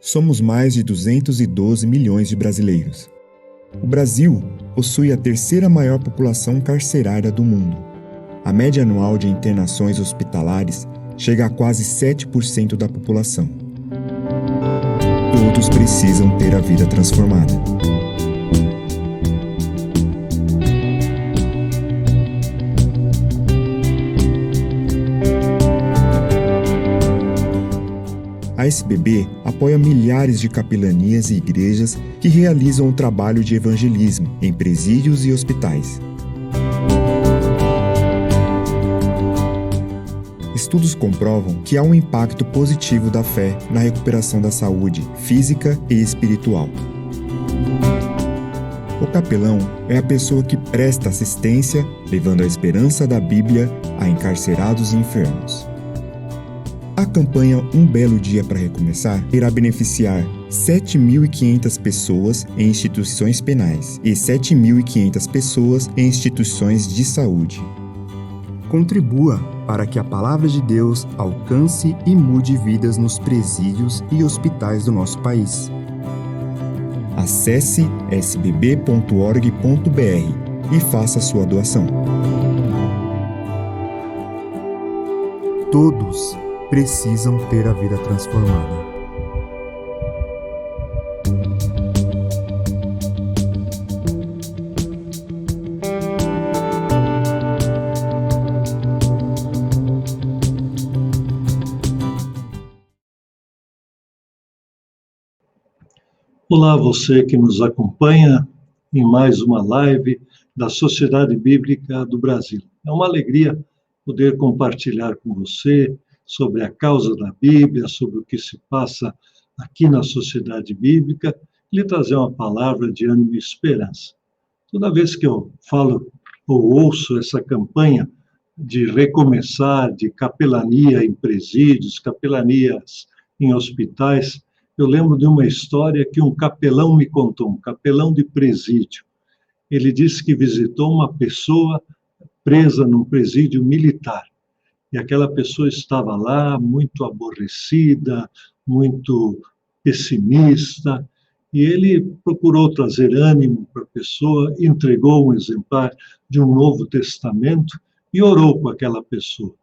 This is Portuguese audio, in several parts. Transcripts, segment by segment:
Somos mais de 212 milhões de brasileiros. O Brasil possui a terceira maior população carcerária do mundo. A média anual de internações hospitalares chega a quase 7% da população. Todos precisam ter a vida transformada. A SBB apoia milhares de capelanias e igrejas que realizam o trabalho de evangelismo em presídios e hospitais. Estudos comprovam que há um impacto positivo da fé na recuperação da saúde física e espiritual. O capelão é a pessoa que presta assistência, levando a esperança da Bíblia a encarcerados e enfermos. A campanha Um Belo Dia para Recomeçar irá beneficiar 7.500 pessoas em instituições penais e 7.500 pessoas em instituições de saúde. Contribua para que a Palavra de Deus alcance e mude vidas nos presídios e hospitais do nosso país. Acesse sbb.org.br e faça sua doação. Todos precisam ter a vida transformada. Olá, você que nos acompanha em mais uma live da Sociedade Bíblica do Brasil. É uma alegria poder compartilhar com você sobre a causa da Bíblia, sobre o que se passa aqui na Sociedade Bíblica, e lhe trazer uma palavra de ânimo e esperança. Toda vez que eu falo ou ouço essa campanha de recomeçar, de capelania em presídios, capelanias em hospitais, eu lembro de uma história que um capelão me contou, um capelão de presídio. Ele disse que visitou uma pessoa presa num presídio militar. E aquela pessoa estava lá muito aborrecida, muito pessimista, e ele procurou trazer ânimo para a pessoa, entregou um exemplar de um Novo Testamento e orou com aquela pessoa.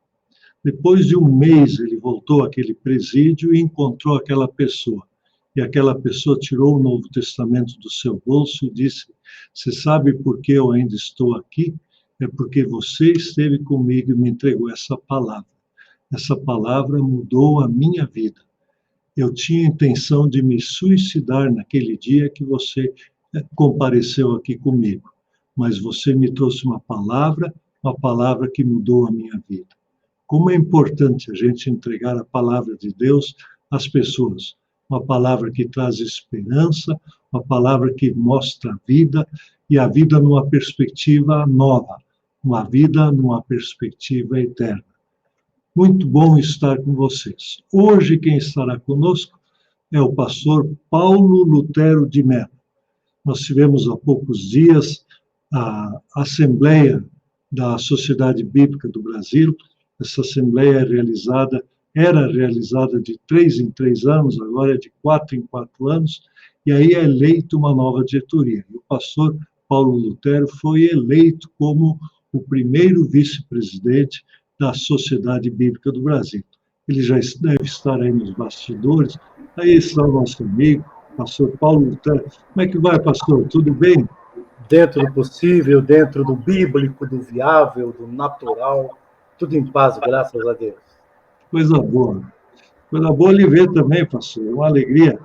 Depois de um mês, ele voltou àquele presídio e encontrou aquela pessoa. E aquela pessoa tirou o Novo Testamento do seu bolso e disse: "Você sabe por que eu ainda estou aqui? É porque você esteve comigo e me entregou essa palavra. Essa palavra mudou a minha vida. Eu tinha intenção de me suicidar naquele dia que você compareceu aqui comigo, mas você me trouxe uma palavra que mudou a minha vida." Como é importante a gente entregar a palavra de Deus às pessoas. Uma palavra que traz esperança, uma palavra que mostra a vida, e a vida numa perspectiva nova, uma vida numa perspectiva eterna. Muito bom estar com vocês. Hoje quem estará conosco é o pastor Paulo Lutero de Mello. Nós tivemos há poucos dias a Assembleia da Sociedade Bíblica do Brasil. Essa Assembleia era realizada de 3 em 3 anos, agora é de 4 em 4 anos, e aí é eleita uma nova diretoria. E o pastor Paulo Lutero foi eleito como o primeiro vice-presidente da Sociedade Bíblica do Brasil. Ele já deve estar aí nos bastidores. Aí está o nosso amigo, pastor Paulo Lutero. Como é que vai, pastor? Tudo bem? Dentro do possível, dentro do bíblico, do viável, do natural, tudo em paz, graças a Deus. Coisa boa. Coisa boa lhe ver também, pastor. É uma alegria.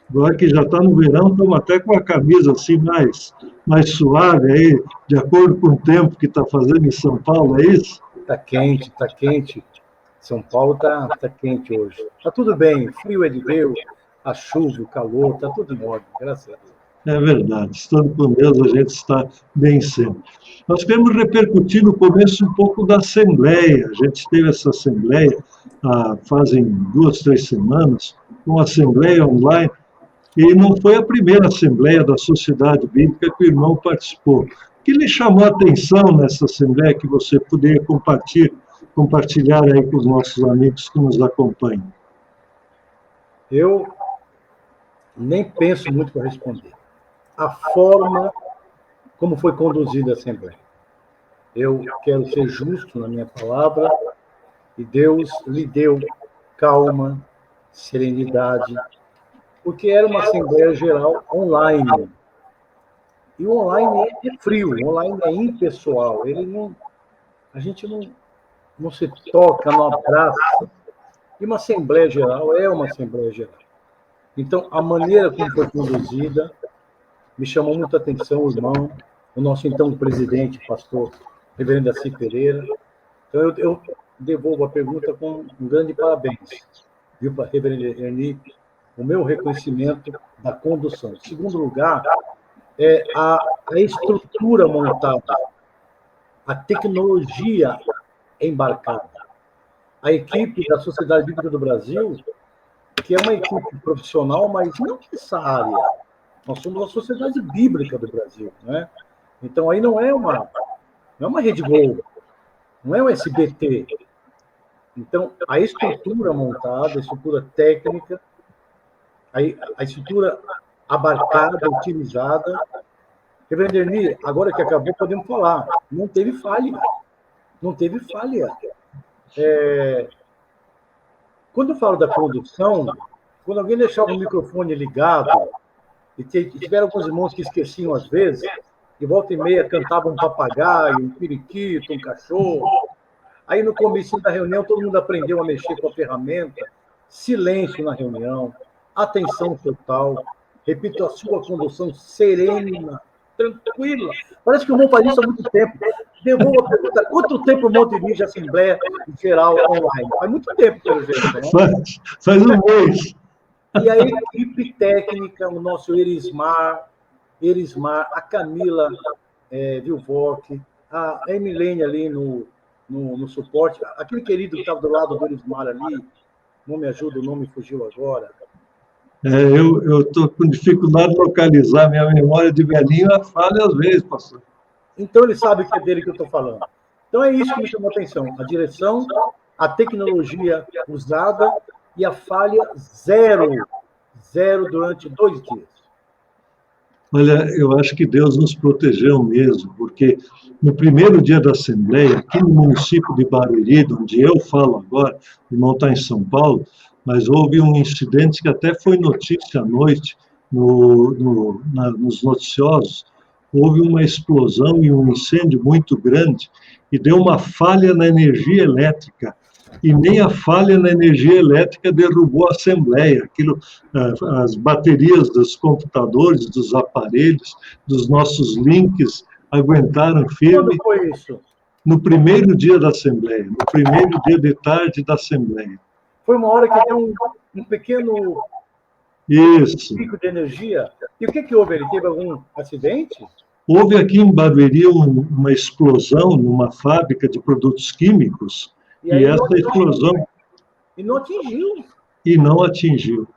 Agora que já está no verão, estamos até com a camisa assim mais suave aí, de acordo com o tempo que está fazendo em São Paulo, é isso? Está quente, está quente. São Paulo está quente hoje. Está tudo bem, frio é de Deus, a chuva, o calor, está tudo em ordem, graças a Deus. É verdade, estando com Deus a gente está bem sempre. Nós queremos repercutir no começo um pouco da Assembleia. A gente teve essa Assembleia fazem 2, 3 semanas, uma Assembleia online, e não foi a primeira Assembleia da Sociedade Bíblica que o irmão participou. O que lhe chamou a atenção nessa Assembleia que você poderia compartilhar aí com os nossos amigos que nos acompanham? Eu nem penso muito para responder. A forma como foi conduzida a Assembleia. Eu quero ser justo na minha palavra, e Deus lhe deu calma, serenidade, porque era uma Assembleia Geral online. E o online é frio, o online é impessoal. A gente não se toca, não abraça. E uma Assembleia Geral é uma Assembleia Geral. Então, a maneira como foi conduzida me chamou muita atenção, o irmão, o nosso então presidente, pastor Reverendo Assi Pereira. Então, eu devolvo a pergunta com um grande parabéns, viu, para Reverendo Erni, o meu reconhecimento da condução. Em segundo lugar, a estrutura montada, a tecnologia embarcada. A equipe da Sociedade Bíblica do Brasil, que é uma equipe profissional, mas não nessa área. Nós somos a Sociedade Bíblica do Brasil, né? Então, aí não é uma Rede Globo, não é um SBT. Então, a estrutura montada, a estrutura técnica, a estrutura abarcada, utilizada. Reverendo Erni, agora que acabou, podemos falar. Não teve falha. Não teve falha. Quando eu falo da condução, quando alguém deixava o microfone ligado, e tiveram alguns irmãos que esqueciam às vezes, e volta e meia cantavam um papagaio, um periquito, um cachorro. Aí no começo da reunião todo mundo aprendeu a mexer com a ferramenta, silêncio na reunião, atenção total, repito, a sua condução serena, tranquila. Parece que o irmão faz isso há muito tempo. Devolvo a pergunta, quanto tempo o irmão dirige a Assembleia Geral online? Faz muito tempo, pelo jeito, né? Faz um mês. E a equipe técnica, o nosso Erismar, a Camila Vilvoc, a Emilene ali no suporte, aquele querido que estava do lado do Erismar ali, não me ajuda, o nome fugiu agora. Eu estou com dificuldade de localizar, minha memória de velhinho falha às vezes, pastor. Então ele sabe que é dele que eu estou falando. Então é isso que me chamou a atenção, a direção, a tecnologia usada e a falha zero durante 2 dias. Olha, eu acho que Deus nos protegeu mesmo, porque no primeiro dia da Assembleia, aqui no município de Barueri, onde eu falo agora, o irmão está em São Paulo, mas houve um incidente que até foi notícia à noite nos noticiosos. Houve uma explosão e um incêndio muito grande e deu uma falha na energia elétrica. E nem a falha na energia elétrica derrubou a Assembleia. As baterias dos computadores, dos aparelhos, dos nossos links aguentaram firme. Quando foi isso? No primeiro dia da Assembleia, no primeiro dia de tarde da Assembleia. Foi uma hora que deu um pequeno pico de energia. E o que houve? Ele teve algum acidente? Houve aqui em Barueri uma explosão numa fábrica de produtos químicos. E essa explosão... E não atingiu. E não atingiu.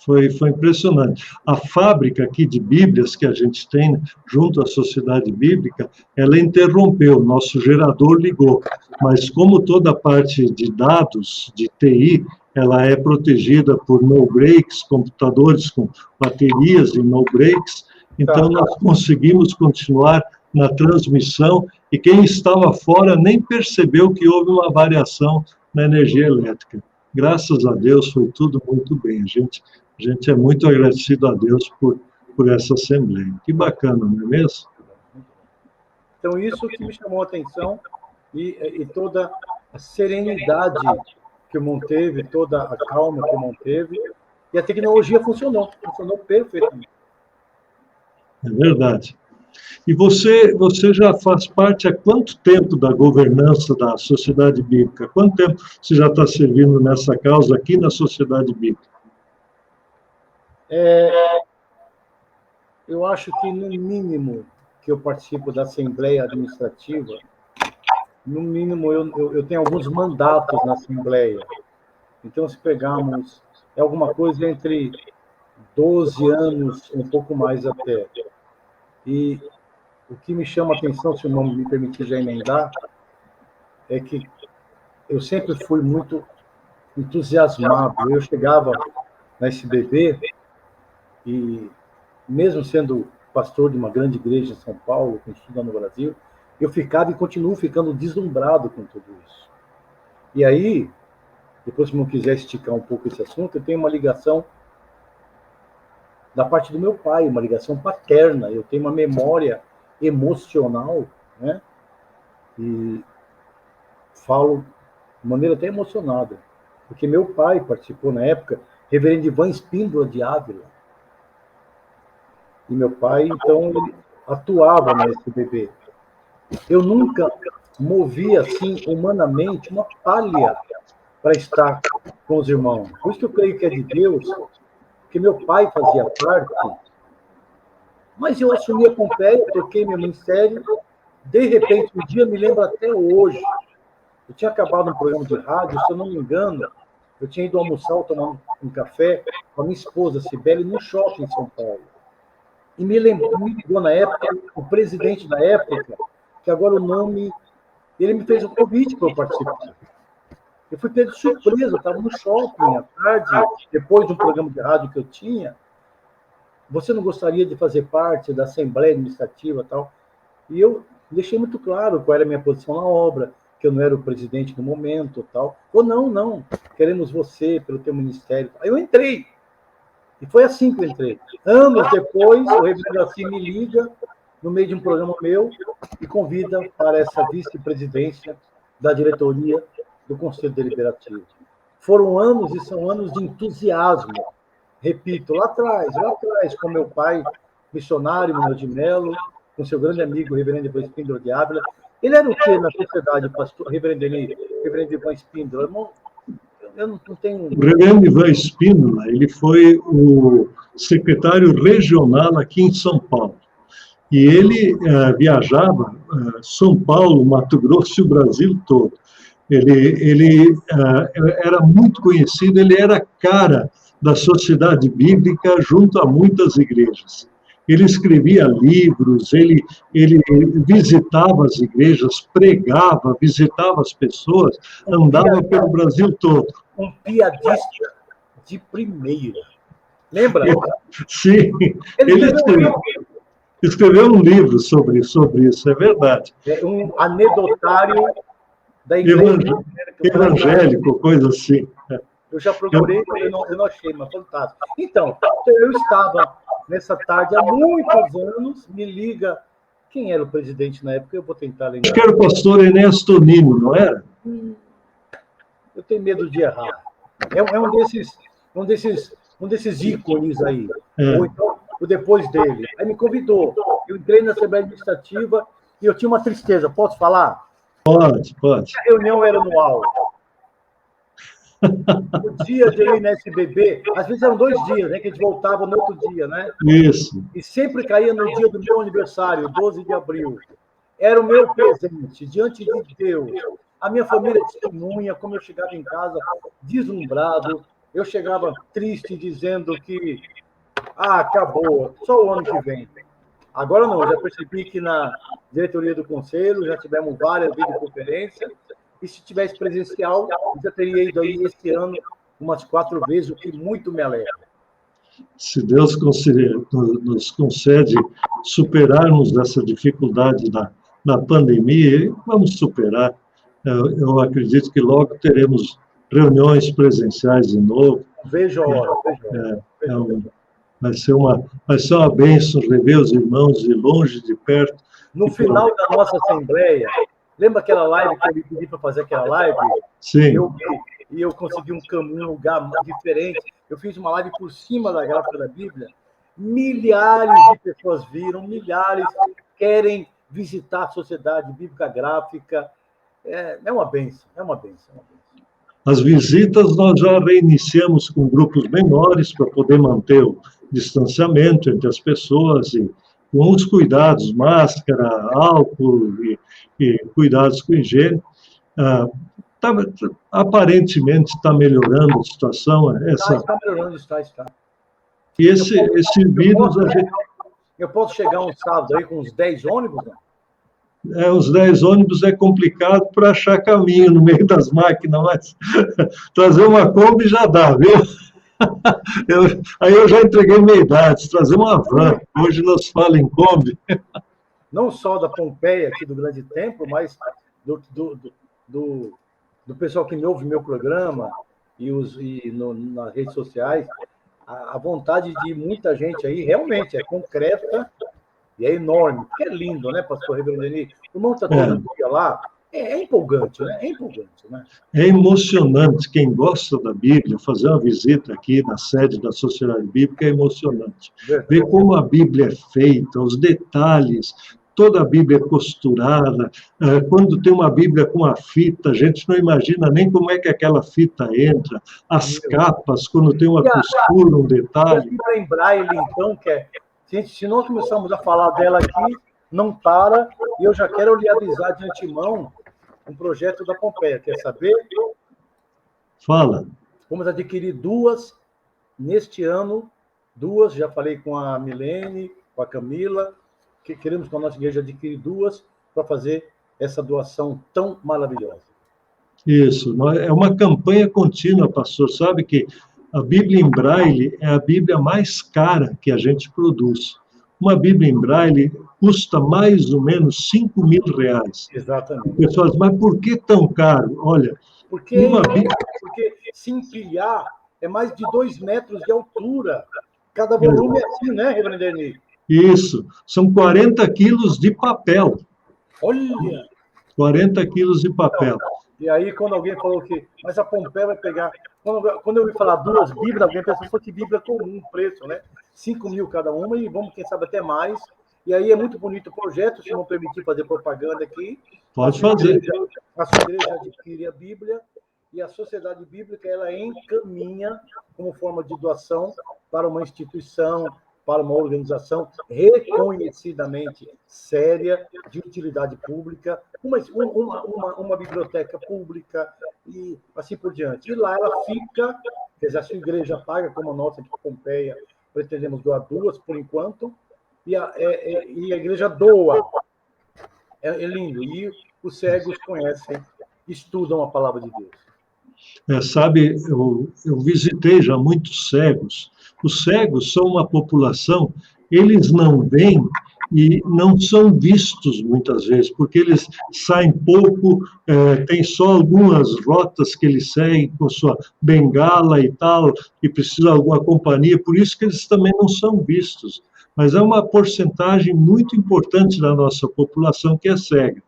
Foi impressionante. A fábrica aqui de Bíblias que a gente tem junto à Sociedade Bíblica, ela interrompeu, nosso gerador ligou, mas como toda a parte de dados, de TI, ela é protegida por no breaks, computadores com baterias e no breaks, então nós conseguimos continuar na transmissão e quem estava fora nem percebeu que houve uma variação na energia elétrica. Graças a Deus foi tudo muito bem. A gente é muito agradecido a Deus por essa Assembleia. Que bacana, não é mesmo? Então, isso que me chamou a atenção e toda a serenidade que o irmão teve, toda a calma que o irmão teve, e a tecnologia funcionou perfeitamente. É verdade. E você já faz parte há quanto tempo da governança da Sociedade Bíblica? Quanto tempo você já está servindo nessa causa aqui na Sociedade Bíblica? Eu acho que, no mínimo, que eu participo da Assembleia Administrativa, no mínimo, eu tenho alguns mandatos na Assembleia. Então, se pegarmos, é alguma coisa entre 12 anos, um pouco mais até. E o que me chama a atenção, se o irmão me permitir já emendar, é que eu sempre fui muito entusiasmado. Eu chegava na SBB E mesmo sendo pastor de uma grande igreja em São Paulo, com estudo no Brasil, eu ficava e continuo ficando deslumbrado com tudo isso. E aí, depois, se não quiser esticar um pouco esse assunto, eu tenho uma ligação da parte do meu pai, uma ligação paterna. Eu tenho uma memória emocional, né? E falo de maneira até emocionada, porque meu pai participou na época, reverendo Ivan Espíndola de Ávila. E meu pai, então, ele atuava na SBB. Eu nunca movi, assim, humanamente, uma palha para estar com os irmãos. Por isso que eu creio que é de Deus, porque meu pai fazia parte, mas eu assumi a Pompeia, toquei meu ministério, de repente, um dia, me lembro até hoje, eu tinha acabado um programa de rádio, se eu não me engano, eu tinha ido almoçar ou tomar um café com a minha esposa, Cibele, no shopping em São Paulo. E me ligou na época, o presidente da época, que agora o nome, ele me fez um convite para eu participar. Eu fui pego de surpresa, eu estava no shopping à tarde, depois de um programa de rádio que eu tinha. Você não gostaria de fazer parte da Assembleia Administrativa e tal? E eu deixei muito claro qual era a minha posição na obra, que eu não era o presidente no momento tal. Ou não, queremos você pelo teu ministério. Aí eu entrei. E foi assim que eu entrei. Anos depois, o reverendo assim me liga, no meio de um programa meu, e convida para essa vice-presidência da diretoria do Conselho Deliberativo. Foram anos e são anos de entusiasmo. Repito, lá atrás, com meu pai, missionário, Manuel de Mello, com seu grande amigo, o reverendo Ivan Espíndola de Ávila. Ele era o quê na sociedade, pastor, reverendo Ivan Espíndola? Eu não tenho... O reverendo Ivan Espíndola, ele foi o secretário regional aqui em São Paulo. E ele viajava São Paulo, Mato Grosso e o Brasil todo. Ele era muito conhecido, ele era cara da sociedade bíblica junto a muitas igrejas. Ele escrevia livros, ele visitava as igrejas, pregava, visitava as pessoas, andava pelo Brasil todo. Um piadista de primeira. Lembra? Sim, ele escreveu um livro sobre isso, é verdade. É um anedotário da igreja. Evangélico, coisa assim. Eu já procurei, eu não achei, mas fantástico. Então, eu estava nessa tarde há muitos anos, me liga. Quem era o presidente na época? Eu vou tentar lembrar. Acho que era o pastor Enéas Tonini, não era? Eu tenho medo de errar. É um desses ícones aí. Ou então, o depois dele. Aí me convidou. Eu entrei na Assembleia Administrativa e eu tinha uma tristeza. Posso falar? Pode. A reunião era anual. O dia de ir na SBB, às vezes eram 2 dias, né? Que a gente voltava no outro dia, né? Isso. E sempre caía no dia do meu aniversário, 12 de abril. Era o meu presente, diante de Deus. A minha família testemunha como eu chegava em casa deslumbrado. Eu chegava triste, dizendo que acabou, só o ano que vem. Agora não, já percebi que na diretoria do Conselho já tivemos várias videoconferências, e se tivesse presencial, já teria ido aí esse ano umas 4 vezes, o que muito me alegra. Se Deus nos concede superarmos essa dificuldade da pandemia, vamos superar. Eu acredito que logo teremos reuniões presenciais de novo. Vejo a hora. Vai ser uma bênção rever os irmãos de longe, de perto. No final da nossa assembleia, lembra aquela live que eu me pedi para fazer aquela live? Sim. Eu consegui um lugar diferente. Eu fiz uma live por cima da gráfica da Bíblia. Milhares de pessoas viram, milhares querem visitar a Sociedade Bíblica Gráfica. É uma bênção. As visitas nós já reiniciamos com grupos menores para poder manter o distanciamento entre as pessoas e com os cuidados, máscara, álcool e cuidados com higiene. Aparentemente está melhorando a situação. Está melhorando, está. E esse vírus... Eu posso chegar um sábado aí com uns 10 ônibus, não? Os 10 ônibus é complicado para achar caminho no meio das máquinas, mas trazer uma Kombi já dá, viu? Aí eu já entreguei minha idade, trazer uma van. Hoje nós falamos em Kombi. Não só da Pompeia, aqui do Grande Templo, mas do pessoal que me ouve meu programa nas redes sociais. A vontade de muita gente aí realmente é concreta e é enorme, porque é lindo, né, pastor Reverendini? O irmão está todo dia lá, é empolgante, né? É empolgante, né? É emocionante. Quem gosta da Bíblia, fazer uma visita aqui na sede da Sociedade Bíblica é emocionante. Ver como a Bíblia é feita, os detalhes, toda a Bíblia é costurada. Quando tem uma Bíblia com a fita, a gente não imagina nem como é que aquela fita entra. As capas, quando tem uma costura, um detalhe. A Bíblia em Braille, então, que é... Se nós começarmos a falar dela aqui, não para, e eu já quero lhe avisar de antemão um projeto da Pompeia. Quer saber? Fala. Vamos adquirir 2 neste ano. 2, já falei com a Milene, com a Camila, que queremos com a nossa igreja adquirir 2 para fazer essa doação tão maravilhosa. Isso, é uma campanha contínua, pastor. Sabe que a Bíblia em Braille é a Bíblia mais cara que a gente produz. Uma Bíblia em Braille custa mais ou menos R$ 5.000. Exatamente. O pessoal diz, mas por que tão caro? Olha, porque se empilhar é mais de 2 metros de altura. Cada volume é assim, né, Reverendo Ernie? Isso, são 40 quilos de papel. Olha! 40 quilos de papel. E aí, quando alguém falou que... Mas a Pompeia vai pegar... Quando eu ouvi falar 2 Bíblias, alguém pensou que Bíblia comum, preço, né? 5.000 cada uma, e vamos, quem sabe, até mais. E aí é muito bonito o projeto, se não permitir fazer propaganda aqui. Pode fazer. A sua igreja adquire a Bíblia, e a Sociedade Bíblica, ela encaminha como forma de doação para uma instituição, para uma organização reconhecidamente séria, de utilidade pública, uma biblioteca pública e assim por diante. E lá ela fica, quer dizer, a sua igreja paga, como a nossa aqui em Pompeia, pretendemos doar 2 por enquanto, e a igreja doa. É lindo. E os cegos conhecem, estudam a palavra de Deus. Sabe, eu visitei já muitos cegos. Os cegos são uma população, eles não veem e não são vistos muitas vezes, porque eles saem pouco, tem só algumas rotas que eles seguem com sua bengala e tal, e precisa de alguma companhia, por isso que eles também não são vistos. Mas é uma porcentagem muito importante da nossa população que é cega.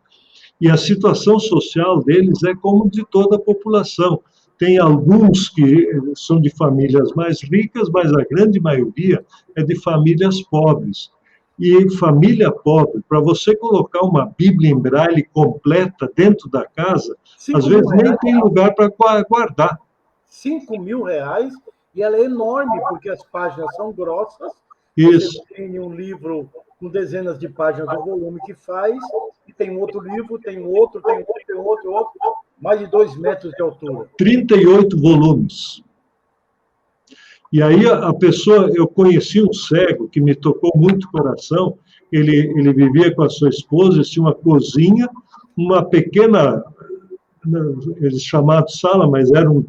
E a situação social deles é como de toda a população. Tem alguns que são de famílias mais ricas, mas a grande maioria é de famílias pobres. E família pobre, para você colocar uma Bíblia em Braille completa dentro da casa, às vezes nem tem lugar para guardar. R$ 5.000, e ela é enorme, porque as páginas são grossas. Isso. Você tem um livro com dezenas de páginas do volume que faz, e tem um outro livro, tem outro, mais de 2 metros de altura. 38 volumes. E aí a pessoa, eu conheci um cego que me tocou muito o coração, ele vivia com a sua esposa, tinha uma cozinha, uma pequena, eles chamavam de sala, mas eram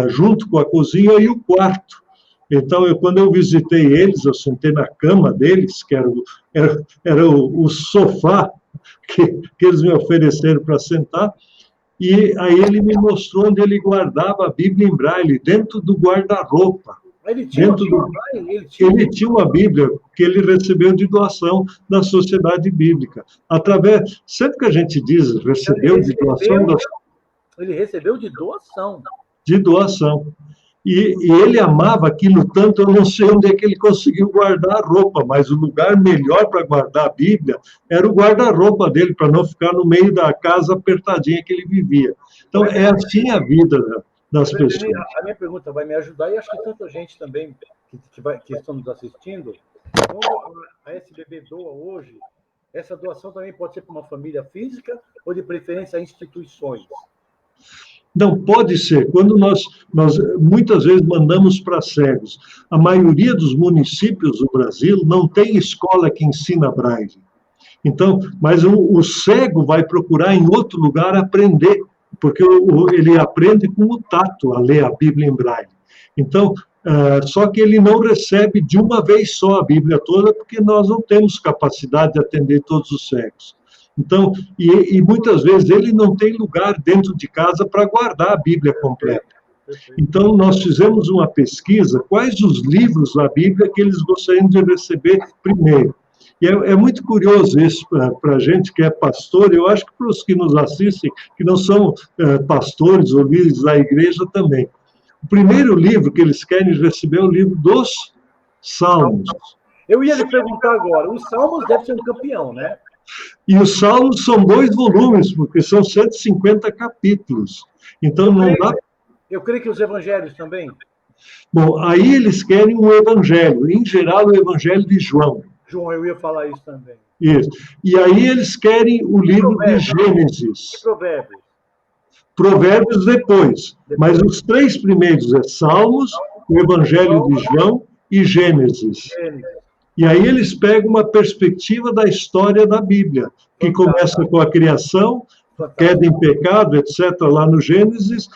junto com a cozinha e o quarto. Então, quando eu visitei eles, eu sentei na cama deles, que era o sofá que eles me ofereceram para sentar, e aí ele me mostrou onde ele guardava a Bíblia em Braille, dentro do guarda-roupa. Ele tinha uma Bíblia que ele recebeu de doação da Sociedade Bíblica. Sempre que a gente diz recebeu de doação... Ele recebeu de doação. De doação. E ele amava aquilo tanto, eu não sei onde é que ele conseguiu guardar a roupa, mas o lugar melhor para guardar a Bíblia era o guarda-roupa dele, para não ficar no meio da casa apertadinha que ele vivia. Então, é assim a vida das pessoas. A minha pergunta vai me ajudar, e acho que tanta gente também que estão nos assistindo, quando a SBB doa hoje, essa doação também pode ser para uma família física ou, de preferência, a instituições? Não, pode ser. Quando nós muitas vezes mandamos para cegos, a maioria dos municípios do Brasil não tem escola que ensina Braille. Então, mas o cego vai procurar em outro lugar aprender, porque ele aprende com o tato a ler a Bíblia em Braille. Então, Só que ele não recebe de uma vez só a Bíblia toda, porque nós não temos capacidade de atender todos os séculos. Então, e muitas vezes ele não tem lugar dentro de casa para guardar a Bíblia completa. Então, nós fizemos uma pesquisa, quais os livros da Bíblia que eles gostariam de receber primeiro. E é muito curioso isso para a gente que é pastor, eu acho que para os que nos assistem, que não são pastores ou líderes da igreja também. O primeiro livro que eles querem receber é o livro dos Salmos. Eu ia lhe perguntar agora, os Salmos deve ser um campeão, né? E os Salmos são 2 volumes, porque são 150 capítulos. Então, não dá... Eu creio que os evangelhos também. Bom, aí eles querem um evangelho, em geral o evangelho de João. João, eu ia falar isso também. Isso. E aí eles querem o livro de Gênesis. E Provérbios? Provérbios depois. Mas os 3 primeiros é Salmos, o Evangelho de João e Gênesis. E aí eles pegam uma perspectiva da história da Bíblia, que começa com a criação, queda em pecado, etc., lá no Gênesis,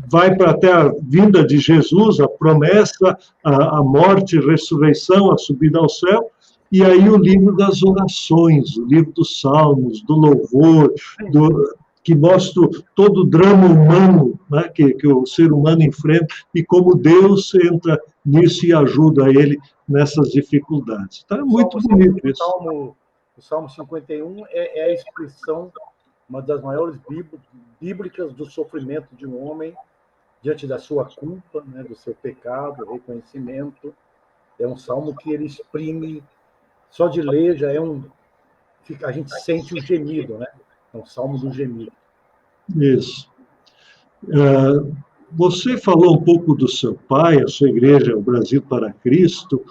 vai para até a vinda de Jesus, a promessa, a morte, a ressurreição, a subida ao céu, e aí o livro das orações, o livro dos salmos, do louvor, que mostra todo o drama humano, né, que o ser humano enfrenta e como Deus entra nisso e ajuda ele nessas dificuldades. Então, é muito bonito isso. O Salmo 51 é a expressão, uma das maiores bíblicas do sofrimento de um homem diante da sua culpa, né, do seu pecado, reconhecimento. É um salmo que ele exprime, só de ler já a gente sente o gemido, né? É um salmo do gemido. Isso. Você falou um pouco do seu pai, a sua igreja, o Brasil para Cristo,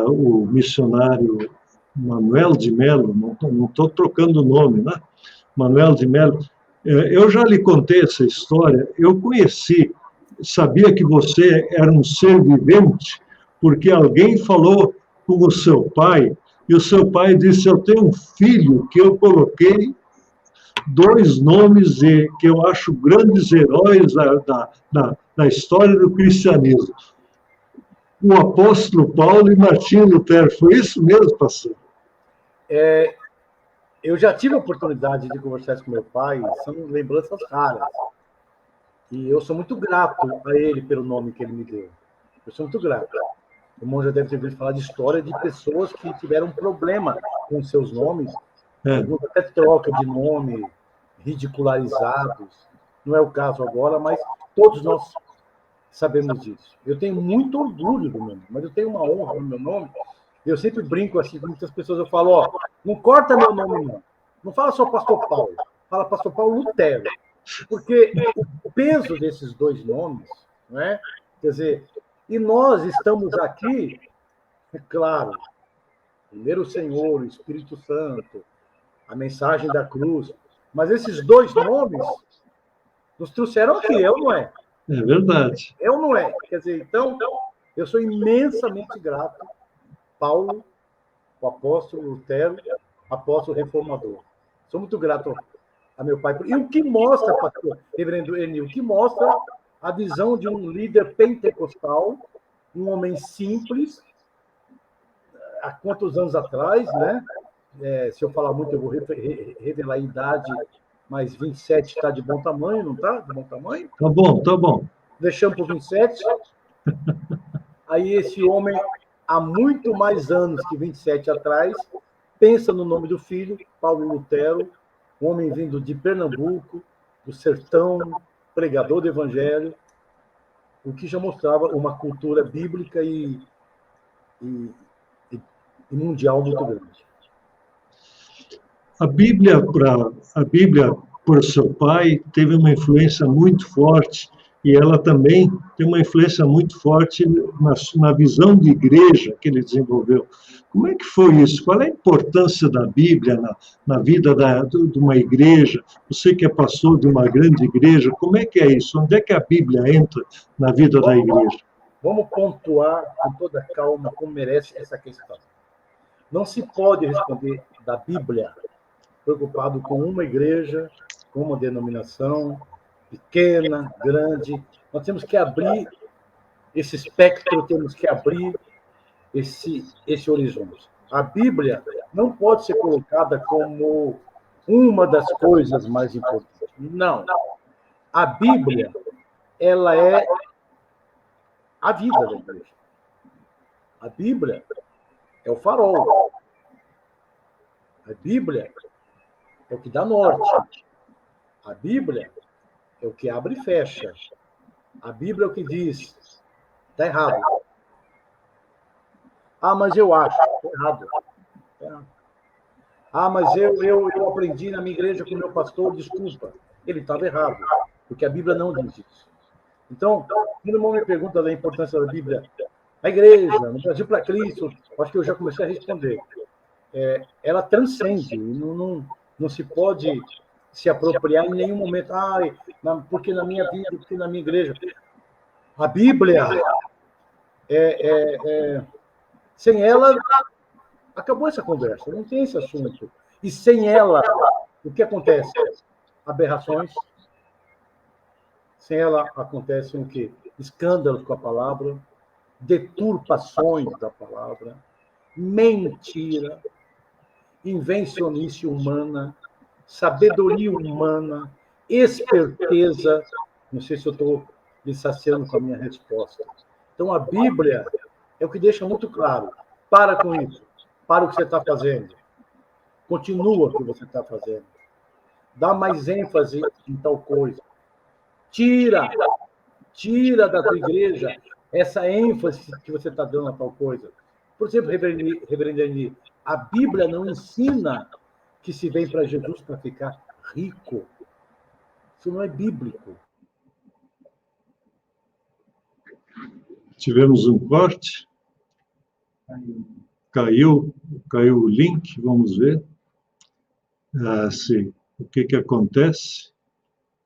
o missionário Manuel de Mello, não estou trocando o nome, né? Manuel de Mello. Eu já lhe contei essa história, eu conheci, sabia que você era um ser vivente, porque alguém falou com o seu pai, e o seu pai disse, eu tenho um filho que eu coloquei 2 nomes que eu acho grandes heróis da história do cristianismo. O apóstolo Paulo e Martinho Lutero. Foi isso mesmo, pastor? Eu já tive a oportunidade de conversar com meu pai, são lembranças raras. E eu sou muito grato a ele pelo nome que ele me deu. Eu sou muito grato. O irmão já deve ter ouvido falar de história de pessoas que tiveram problema com seus nomes, alguns até troca de nome, ridicularizados. Não é o caso agora, mas todos nós sabemos disso. Eu tenho muito orgulho do meu nome, mas eu tenho uma honra no meu nome. Eu sempre brinco assim com muitas pessoas, eu falo, não corta meu nome não. Não fala só Pastor Paulo, fala Pastor Paulo Lutero. Porque o peso desses 2 nomes, né? Quer dizer, e nós estamos aqui, é claro, primeiro o Senhor, o Espírito Santo, a mensagem da cruz, mas esses 2 nomes nos trouxeram aqui, eu não é? É verdade. Eu não é. Quer dizer, então, eu sou imensamente grato, Paulo, o apóstolo Lutero, apóstolo reformador. Sou muito grato a meu pai. E o que mostra, pastor reverendo Enil, o que mostra a visão de um líder pentecostal, um homem simples, há quantos anos atrás, né? Se eu falar muito, eu vou revelar a idade, mas 27 está de bom tamanho, não está? De bom tamanho? Tá bom, tá bom. Deixamos por 27. Aí esse homem, há muito mais anos que 27 atrás, pensa no nome do filho, Paulo Lutero, um homem vindo de Pernambuco, do sertão, pregador do evangelho, o que já mostrava uma cultura bíblica e mundial muito grande. A Bíblia, por seu pai, teve uma influência muito forte, e ela também tem uma influência muito forte na visão de igreja que ele desenvolveu. Como é que foi isso? Qual é a importância da Bíblia na vida de uma igreja? Você que é pastor de uma grande igreja, como é que é isso? Onde é que a Bíblia entra na vida da igreja? Vamos pontuar com toda calma como merece essa questão. Não se pode responder da Bíblia preocupado com uma igreja, com uma denominação, pequena, grande. Nós temos que abrir esse espectro, temos que abrir esse horizonte. A Bíblia não pode ser colocada como uma das coisas mais importantes. Não. A Bíblia, ela é a vida da igreja. A Bíblia é o farol. A Bíblia é o que dá norte. A Bíblia é o que abre e fecha. A Bíblia é o que diz, está errado. Ah, mas eu acho, está errado. Tá errado. Ah, mas eu aprendi na minha igreja com o meu pastor, desculpa. Ele estava errado, porque a Bíblia não diz isso. Então, quando o me pergunta da importância da Bíblia na igreja, no Brasil para Cristo, acho que eu já comecei a responder. Ela transcende, não se pode se apropriar em nenhum momento. Porque na minha vida, porque na minha igreja. A Bíblia, sem ela, acabou essa conversa, não tem esse assunto. E sem ela, o que acontece? Aberrações. Sem ela, acontecem o quê? Escândalos com a palavra, deturpações da palavra, mentira, invencionice humana, sabedoria humana, esperteza. Não sei se eu estou me saciando com a minha resposta. Então, a Bíblia é o que deixa muito claro. Para com isso. Para o que você está fazendo. Continua o que você está fazendo. Dá mais ênfase em tal coisa. Tira da tua igreja essa ênfase que você está dando a tal coisa. Por exemplo, reverendo Eni, a Bíblia não ensina que se vem para Jesus para ficar rico. Isso não é bíblico. Tivemos um corte. Caiu o link, vamos ver o que acontece.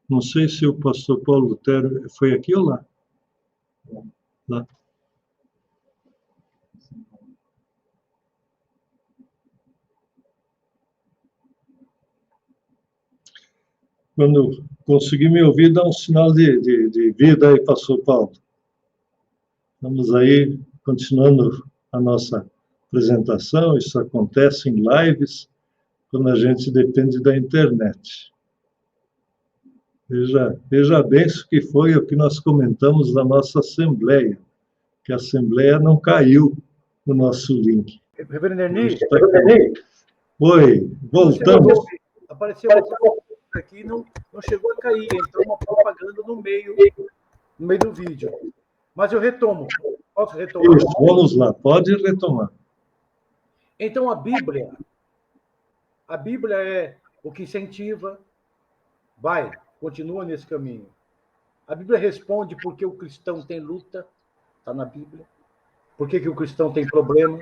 Não sei se o pastor Paulo Lutero foi aqui ou lá. Lá. Quando conseguir me ouvir, dá um sinal de vida aí, pastor Paulo. Vamos aí, continuando a nossa apresentação. Isso acontece em lives, quando a gente depende da internet. Veja bem isso que foi o que nós comentamos na nossa assembleia, que a assembleia não caiu no nosso link. Reverendo Eni, oi, voltamos. Apareceu aqui, não chegou a cair, entrou uma propaganda no meio do vídeo. Mas eu retomo. Posso retomar? Isso, vamos lá, pode retomar. Então, a Bíblia é o que incentiva, continua nesse caminho. A Bíblia responde por que o cristão tem luta, está na Bíblia. Por que o cristão tem problema?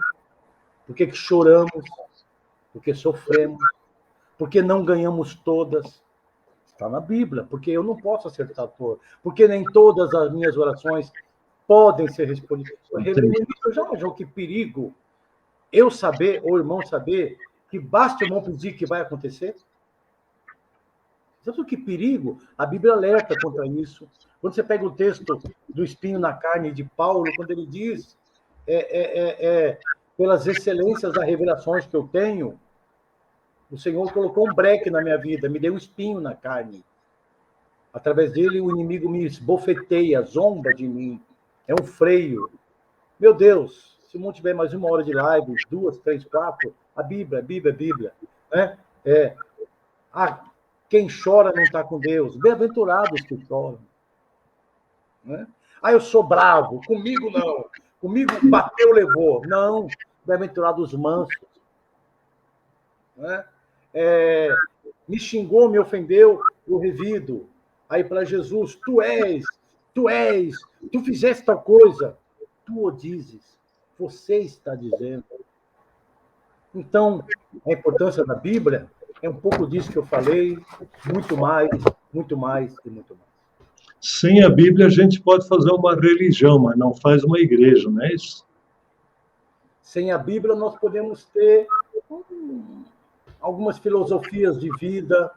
Por que choramos? Por que sofremos? Por que não ganhamos todas? Está na Bíblia. Porque eu não posso acertar todas. Porque nem todas as minhas orações podem ser respondidas. Eu já imaginou que perigo eu saber, ou o irmão saber, que basta o irmão pedir que vai acontecer? Sabe que perigo? A Bíblia alerta contra isso. Quando você pega o texto do espinho na carne de Paulo, quando ele diz pelas excelências das revelações que eu tenho, o Senhor colocou um breque na minha vida, me deu um espinho na carne. Através dele, o inimigo me esbofeteia, zomba de mim. É um freio. Meu Deus, se não tiver mais 1 hora de live, 2, 3, 4, a Bíblia. Né? Quem chora não está com Deus. Bem-aventurados que choram. Né? Eu sou bravo. Comigo não. Comigo bateu, levou. Não. Bem-aventurados mansos. Né? Me xingou, me ofendeu, eu revido. Aí para Jesus, tu fizeste tal coisa. Tu o dizes. Você está dizendo. Então, a importância da Bíblia é um pouco disso que eu falei, muito mais e muito mais. Sem a Bíblia, a gente pode fazer uma religião, mas não faz uma igreja, não é isso? Sem a Bíblia, nós podemos ter algumas filosofias de vida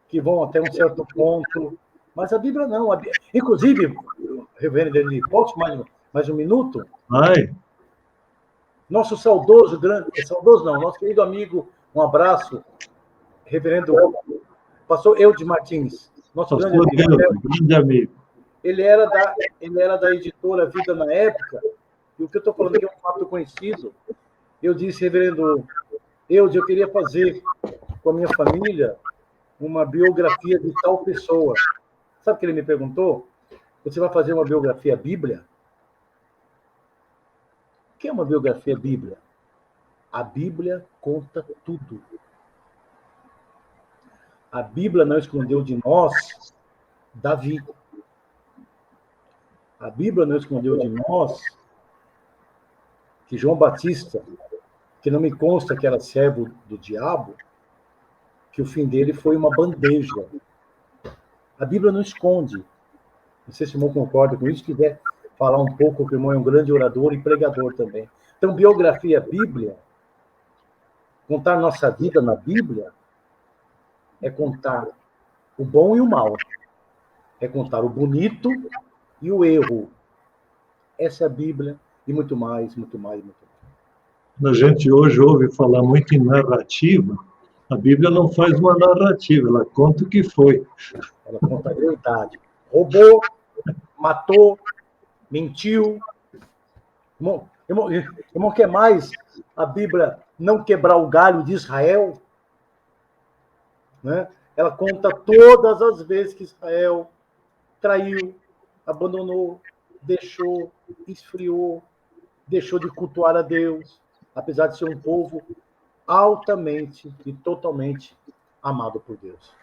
que vão até um certo ponto, mas a Bíblia não. Inclusive, reverendo Eli, posso mais Mais um minuto? Vai. Nosso saudoso, saudoso não, nosso querido amigo, um abraço, reverendo pastor Eudes Martins, nosso grande amigo. Grande amigo. Ele era da editora Vida na época, e o que eu estou falando aqui é um fato conhecido. Eu disse, reverendo Eudes, eu queria fazer com a minha família uma biografia de tal pessoa. Sabe o que ele me perguntou? Você vai fazer uma biografia bíblia? O que é uma biografia bíblia? A Bíblia conta tudo. A Bíblia não escondeu de nós Davi. A Bíblia não escondeu de nós que João Batista, que não me consta que era servo do diabo, que o fim dele foi uma bandeja. A Bíblia não esconde. Não sei se o irmão concorda com isso, se quiser falar um pouco, que o irmão é um grande orador e pregador também. Então, biografia Bíblia, contar nossa vida na Bíblia, é contar o bom e o mal. É contar o bonito e o erro. Essa é a Bíblia e muito mais, muito mais, muito mais. A gente hoje ouve falar muito em narrativa. A Bíblia não faz uma narrativa, ela conta o que foi. Ela conta a verdade. Roubou, matou, mentiu. Irmão, quer mais a Bíblia não quebrar o galho de Israel? Né? Ela conta todas as vezes que Israel traiu, abandonou, deixou, esfriou, deixou de cultuar a Deus, apesar de ser um povo altamente e totalmente amado por Deus.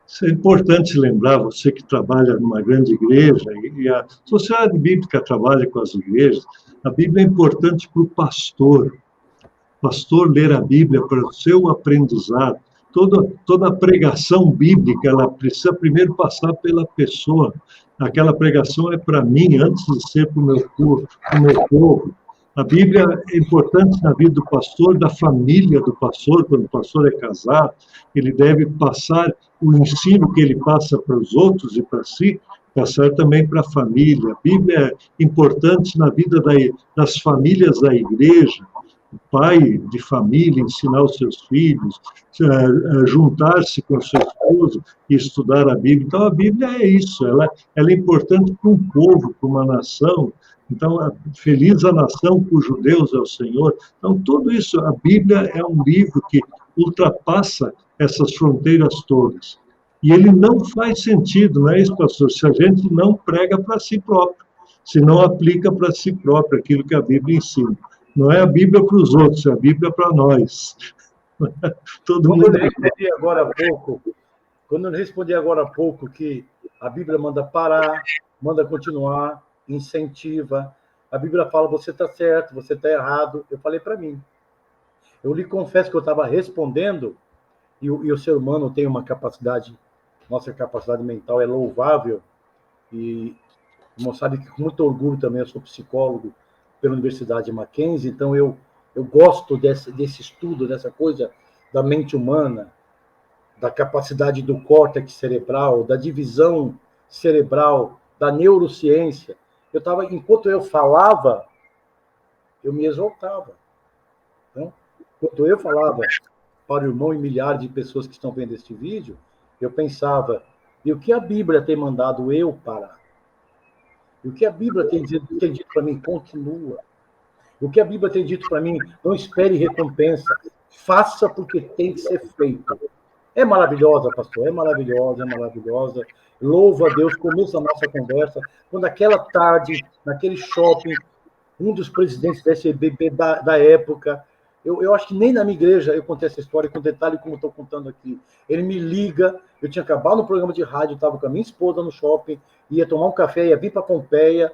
Isso é importante lembrar, você que trabalha numa grande igreja, e a Sociedade Bíblica trabalha com as igrejas, a Bíblia é importante para o pastor. O pastor ler a Bíblia para o seu aprendizado. Toda a pregação bíblica, ela precisa primeiro passar pela pessoa. Aquela pregação é para mim, antes de ser para o meu povo. A Bíblia é importante na vida do pastor, da família do pastor. Quando o pastor é casado, ele deve passar o ensino que ele passa para os outros e para si, passar também para a família. A Bíblia é importante na vida das famílias da igreja. O pai de família ensinar os seus filhos, juntar-se com o seu esposo e estudar a Bíblia. Então, a Bíblia é isso, ela é importante para um povo, para uma nação. Então, feliz a nação cujo Deus é o Senhor. Então, tudo isso, a Bíblia é um livro que ultrapassa essas fronteiras todas. E ele não faz sentido, não é isso, pastor? Se a gente não prega para si próprio, se não aplica para si próprio aquilo que a Bíblia ensina. Não é a Bíblia para os outros, é a Bíblia para nós. Quando eu respondi agora há pouco que a Bíblia manda parar, manda continuar, incentiva. A Bíblia fala, você está certo, você está errado. Eu falei para mim. Eu lhe confesso que eu estava respondendo, e o ser humano tem uma capacidade, nossa capacidade mental é louvável, e o irmão sabe que com muito orgulho também eu sou psicólogo pela Universidade Mackenzie, então eu gosto desse estudo, dessa coisa da mente humana, da capacidade do córtex cerebral, da divisão cerebral, da neurociência. Enquanto eu falava, eu me exaltava. Então, enquanto eu falava para o irmão e milhares de pessoas que estão vendo este vídeo, eu pensava, e o que a Bíblia tem mandado eu parar? E o que a Bíblia tem dito para mim, continua. O que a Bíblia tem dito para mim, não espere recompensa. Faça porque tem que ser feito. É maravilhosa, pastor, é maravilhosa, é maravilhosa. Louva a Deus, começa a nossa conversa, quando aquela tarde, naquele shopping, um dos presidentes da SBB da época, eu acho que nem na minha igreja eu contei essa história com detalhe como estou contando aqui. Ele me liga, eu tinha acabado no programa de rádio, estava com a minha esposa no shopping, ia tomar um café, ia vir para Pompeia,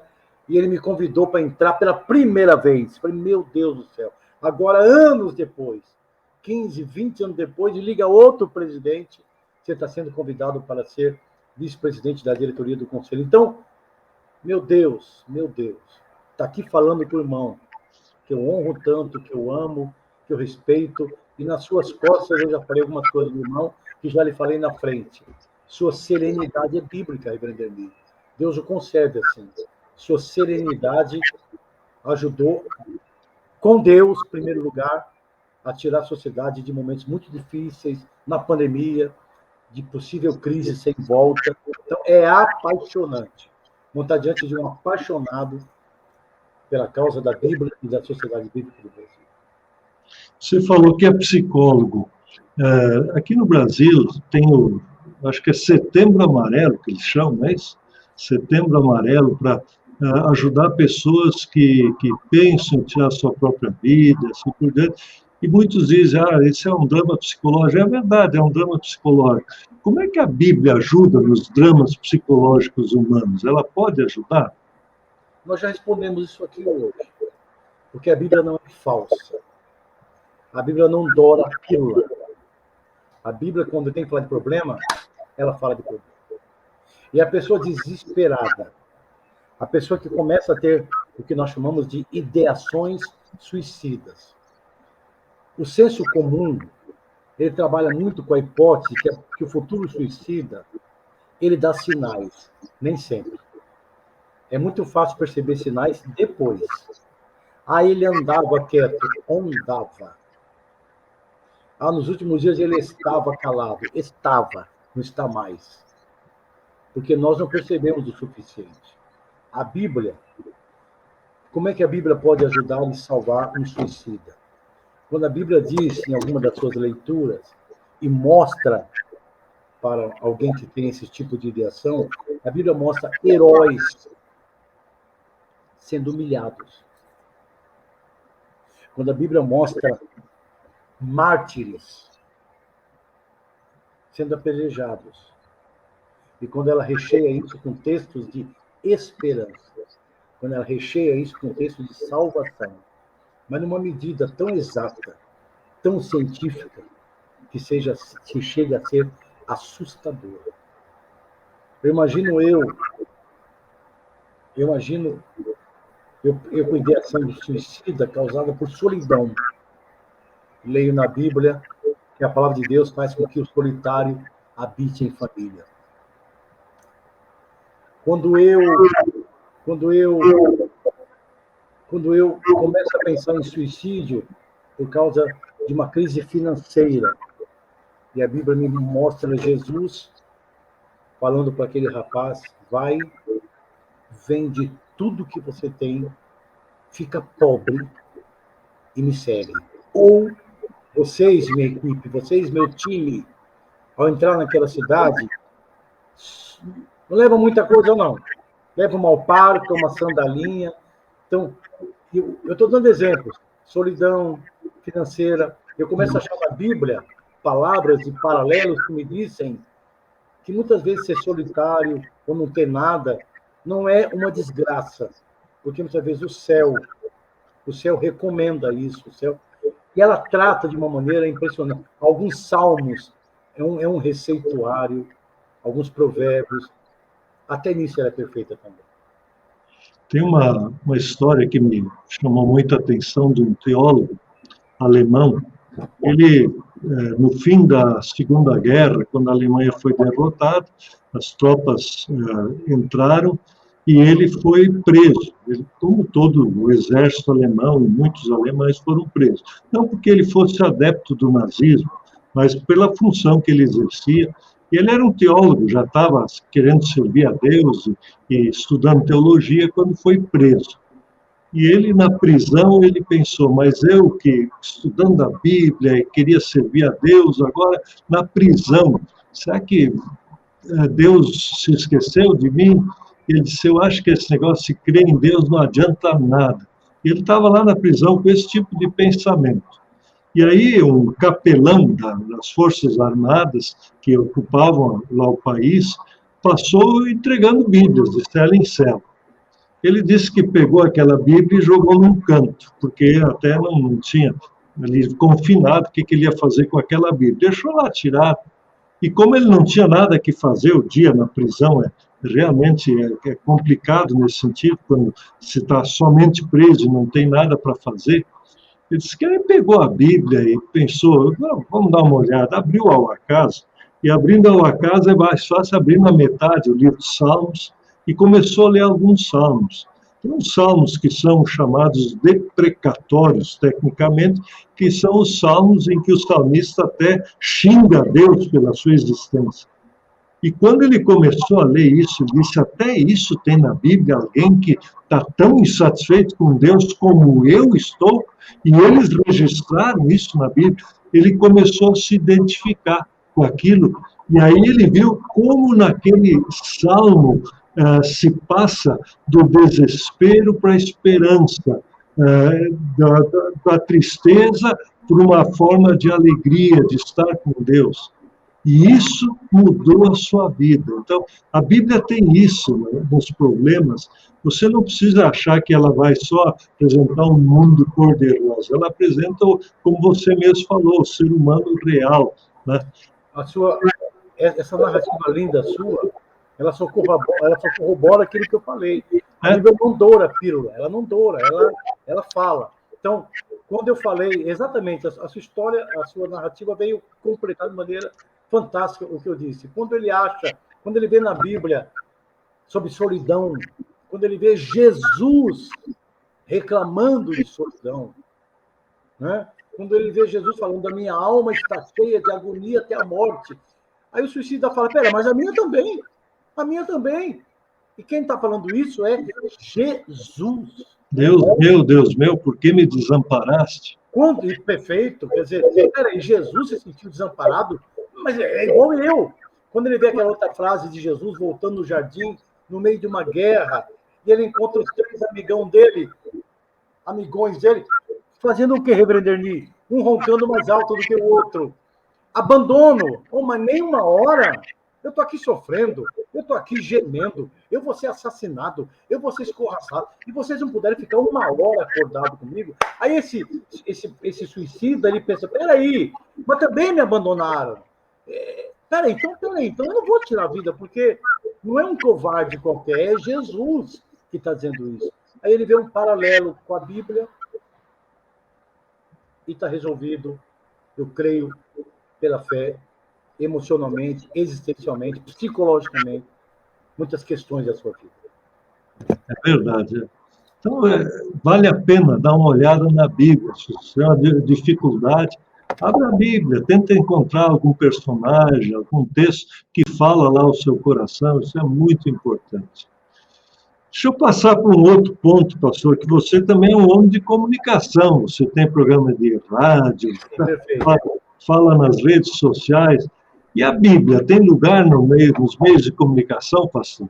e ele me convidou para entrar pela primeira vez. Falei, meu Deus do céu. Agora, anos depois, 15, 20 anos depois, e liga outro presidente, você está sendo convidado para ser vice-presidente da diretoria do conselho. Então, meu Deus, está aqui falando com o irmão, que eu honro tanto, que eu amo, que eu respeito, e nas suas costas eu já falei algumas coisas do irmão, que já lhe falei na frente. Sua serenidade é bíblica, reverendo Emílio. Deus o conserve assim. sua serenidade ajudou, com Deus, em primeiro lugar, a tirar a sociedade de momentos muito difíceis, na pandemia, de possível crise sem volta. Então, é apaixonante. Vamos estar diante de um apaixonado pela causa da Bíblia e da sociedade bíblica do Brasil. Você falou que é psicólogo. Aqui no Brasil tem acho que é Setembro Amarelo, que eles chamam, não é isso? Setembro Amarelo, para ajudar pessoas que pensam em tirar sua própria vida, assim por diante. E muitos dizem, esse é um drama psicológico. É verdade, é um drama psicológico. Como é que a Bíblia ajuda nos dramas psicológicos humanos? Ela pode ajudar? Nós já respondemos isso aqui hoje, porque a Bíblia não é falsa. A Bíblia não dora a pílula. A Bíblia, quando tem que falar de problema, ela fala de problema. E a pessoa desesperada, a pessoa que começa a ter o que nós chamamos de ideações suicidas. O senso comum, ele trabalha muito com a hipótese que o futuro suicida, ele dá sinais, nem sempre. É muito fácil perceber sinais depois. Ele andava quieto, andava. Nos últimos dias ele estava calado, não está mais. Porque nós não percebemos o suficiente. A Bíblia, como é que a Bíblia pode ajudar e salvar um suicida? Quando a Bíblia diz, em alguma das suas leituras, e mostra para alguém que tem esse tipo de ideação, a Bíblia mostra heróis sendo humilhados. Quando a Bíblia mostra mártires sendo apedrejados. E quando ela recheia isso com textos de esperança, quando ela recheia isso com textos de salvação, mas numa medida tão exata, tão científica, que chega a ser assustador. Eu imagino com ideação de suicida causada por solidão. Leio na Bíblia que a palavra de Deus faz com que o solitário habite em família. Quando eu começo a pensar em suicídio por causa de uma crise financeira, e a Bíblia me mostra Jesus falando para aquele rapaz, vai, vende tudo que você tem, fica pobre e me segue. Ou vocês, minha equipe, vocês, meu time, ao entrar naquela cidade, não levam muita coisa, não. Levam uma alparca, uma sandalinha. Então, eu estou dando exemplos. Solidão financeira. Eu começo a achar na Bíblia palavras e paralelos que me dizem que muitas vezes ser solitário ou não ter nada não é uma desgraça. Porque muitas vezes o céu recomenda isso. E ela trata de uma maneira impressionante. Alguns salmos é um receituário, alguns provérbios. Até nisso ela é perfeita também. Tem uma história que me chamou muita atenção de um teólogo alemão. Ele, no fim da Segunda Guerra, quando a Alemanha foi derrotada, as tropas entraram e ele foi preso. Como todo o exército alemão, e muitos alemães foram presos. Não porque ele fosse adepto do nazismo, mas pela função que ele exercia. E ele era um teólogo, já estava querendo servir a Deus e estudando teologia quando foi preso. E ele, na prisão, ele pensou, mas eu que, estudando a Bíblia, queria servir a Deus, agora, na prisão, será que Deus se esqueceu de mim? Ele disse, eu acho que esse negócio de crer em Deus não adianta nada. E ele estava lá na prisão com esse tipo de pensamento. E aí, um capelão das Forças Armadas, que ocupavam lá o país, passou entregando Bíblias de cela em cela. Ele disse que pegou aquela Bíblia e jogou num canto, porque até não tinha ali confinado o que ele ia fazer com aquela Bíblia. Deixou lá tirado. E como ele não tinha nada que fazer o dia na prisão, realmente é complicado nesse sentido, quando se está somente preso e não tem nada para fazer. Ele disse que ele pegou a Bíblia e pensou, vamos dar uma olhada, abriu o Ao Acaso, e abrindo o Ao Acaso é mais fácil abrir na metade o livro de Salmos e começou a ler alguns salmos. Tem uns salmos que são chamados deprecatórios, tecnicamente, que são os salmos em que o salmista até xinga Deus pela sua existência. E quando ele começou a ler isso, ele disse, até isso tem na Bíblia alguém que está tão insatisfeito com Deus como eu estou, e eles registraram isso na Bíblia. Ele começou a se identificar com aquilo, e aí ele viu como naquele salmo se passa do desespero para a esperança, da tristeza para uma forma de alegria, de estar com Deus. E isso mudou a sua vida. Então, a Bíblia tem isso, né, nos problemas. Você não precisa achar que ela vai só apresentar um mundo cor-de-rosa. Ela apresenta, como você mesmo falou, o ser humano real. Né? Essa narrativa linda sua, ela só corrobora aquilo que eu falei. A Bíblia não doura a pílula, ela não doura, ela fala. Então, quando eu falei exatamente, a sua história, a sua narrativa veio completar de maneira fantástica o que eu disse. Quando ele vê na Bíblia sobre solidão, quando ele vê Jesus reclamando de solidão, né? Quando ele vê Jesus falando, a minha alma está cheia de agonia até a morte, aí o suicida fala, pera, mas a minha também. E quem está falando isso é Jesus. Deus meu, por que me desamparaste? Perfeito, quer dizer, peraí, Jesus se sentiu desamparado, mas é igual eu. Quando ele vê aquela outra frase de Jesus voltando no jardim, no meio de uma guerra, e ele encontra os 3 amigões dele, fazendo o que, Reverendo Ernie? Um roncando mais alto do que o outro. Abandono. Mas nem uma hora. Eu estou aqui sofrendo, eu estou aqui gemendo, eu vou ser assassinado, eu vou ser escorraçado, e vocês não puderem ficar uma hora acordado comigo. Aí esse suicida, ele pensa, peraí, mas também me abandonaram. Peraí, então eu não vou tirar a vida, porque não é um covarde qualquer, é Jesus que está dizendo isso. Aí ele vê um paralelo com a Bíblia e está resolvido, eu creio, pela fé, emocionalmente, existencialmente, psicologicamente, muitas questões da sua vida. É verdade. Então, vale a pena dar uma olhada na Bíblia. Se você tem uma dificuldade, abra a Bíblia, tenta encontrar algum personagem, algum texto que fala lá o seu coração, isso é muito importante. Deixa eu passar para um outro ponto, pastor, que você também é um homem de comunicação, você tem programa de rádio, fala nas redes sociais. E a Bíblia tem lugar nos meios de comunicação, pastor?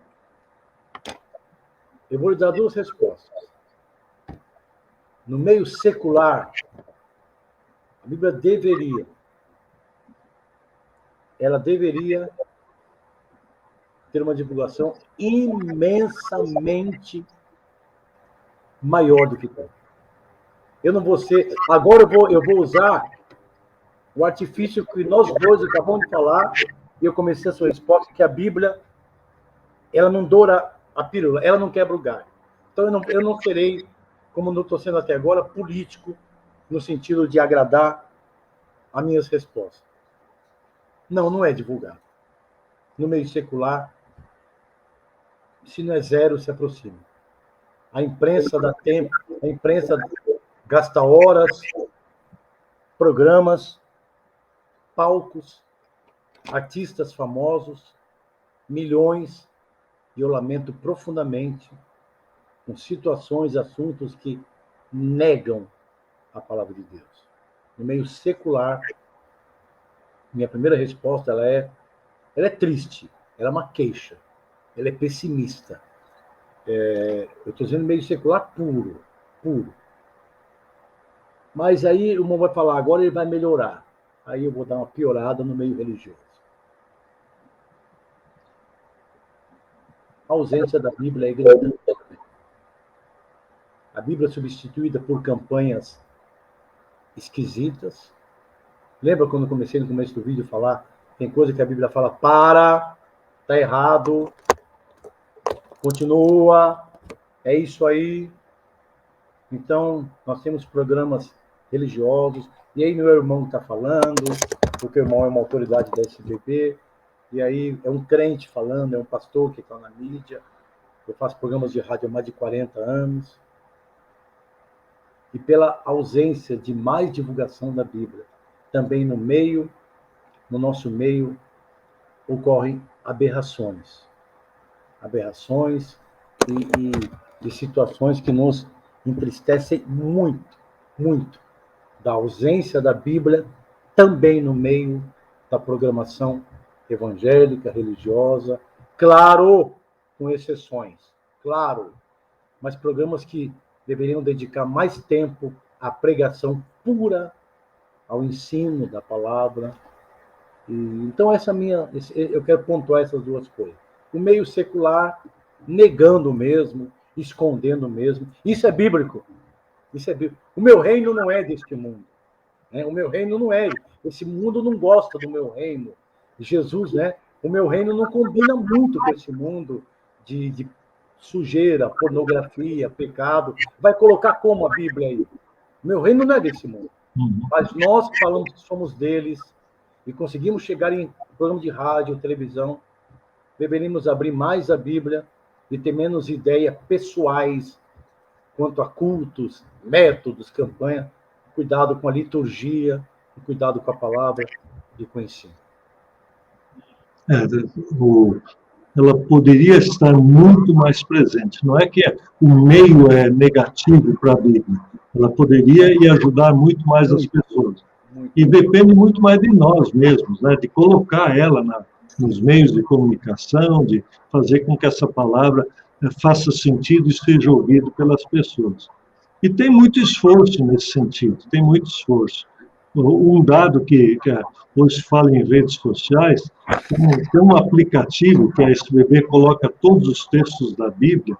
Eu vou lhe dar 2 respostas. No meio secular, a Bíblia deveria ter uma divulgação imensamente maior do que tem. Eu não vou ser... Agora eu vou usar o artifício que nós dois acabamos de falar, e eu comecei a sua resposta, que a Bíblia, ela não doura a pílula, ela não quebra o galho. Então, eu não serei, como não estou sendo até agora, político, no sentido de agradar as minhas respostas. Não é divulgado. No meio secular, se não é 0, se aproxima. A imprensa dá tempo, a imprensa gasta horas, programas, palcos, artistas famosos, milhões, e eu lamento profundamente com situações, assuntos que negam a palavra de Deus. No meio secular, minha primeira resposta ela é triste, ela é uma queixa, ela é pessimista. Eu estou dizendo meio secular puro. Mas aí o irmão vai falar, agora ele vai melhorar. Aí eu vou dar uma piorada no meio religioso. A ausência da Bíblia é gritante. A Bíblia é substituída por campanhas esquisitas. Lembra quando eu comecei no começo do vídeo a falar? Tem coisa que a Bíblia fala, tá errado, continua, é isso aí. Então, nós temos programas religiosos, e aí meu irmão está falando, porque o irmão é uma autoridade da SBB, e aí é um crente falando, é um pastor que está na mídia, Eu faço programas de rádio há mais de 40 anos. E pela ausência de mais divulgação da Bíblia, também no nosso meio, ocorrem aberrações. Aberrações e situações que nos entristecem muito, muito. Da ausência da Bíblia, também no meio da programação evangélica, religiosa, claro, com exceções, claro, mas programas que deveriam dedicar mais tempo à pregação pura, ao ensino da palavra. Então, eu quero pontuar essas duas coisas. O meio secular, negando mesmo, escondendo mesmo. Isso é bíblico. Isso é bíblico. O meu reino não é deste mundo. Né? O meu reino não é. Esse mundo não gosta do meu reino. Jesus, né? O meu reino não combina muito com esse mundo de sujeira, pornografia, pecado. Vai colocar como a Bíblia aí? O meu reino não é desse mundo. Mas nós que falamos que somos deles e conseguimos chegar em programa de rádio, televisão, deveríamos abrir mais a Bíblia e ter menos ideias pessoais quanto a cultos, métodos, campanha. Cuidado com a liturgia, cuidado com a palavra e com o ensino. Ela poderia estar muito mais presente. Não é que o meio é negativo para a Bíblia. Ela poderia ir ajudar muito mais as pessoas. E depende muito mais de nós mesmos, né? De colocar ela nos meios de comunicação, de fazer com que essa palavra faça sentido e seja ouvida pelas pessoas. E tem muito esforço nesse sentido, tem muito esforço. Um dado que hoje se fala em redes sociais, tem um aplicativo que a SBB coloca todos os textos da Bíblia,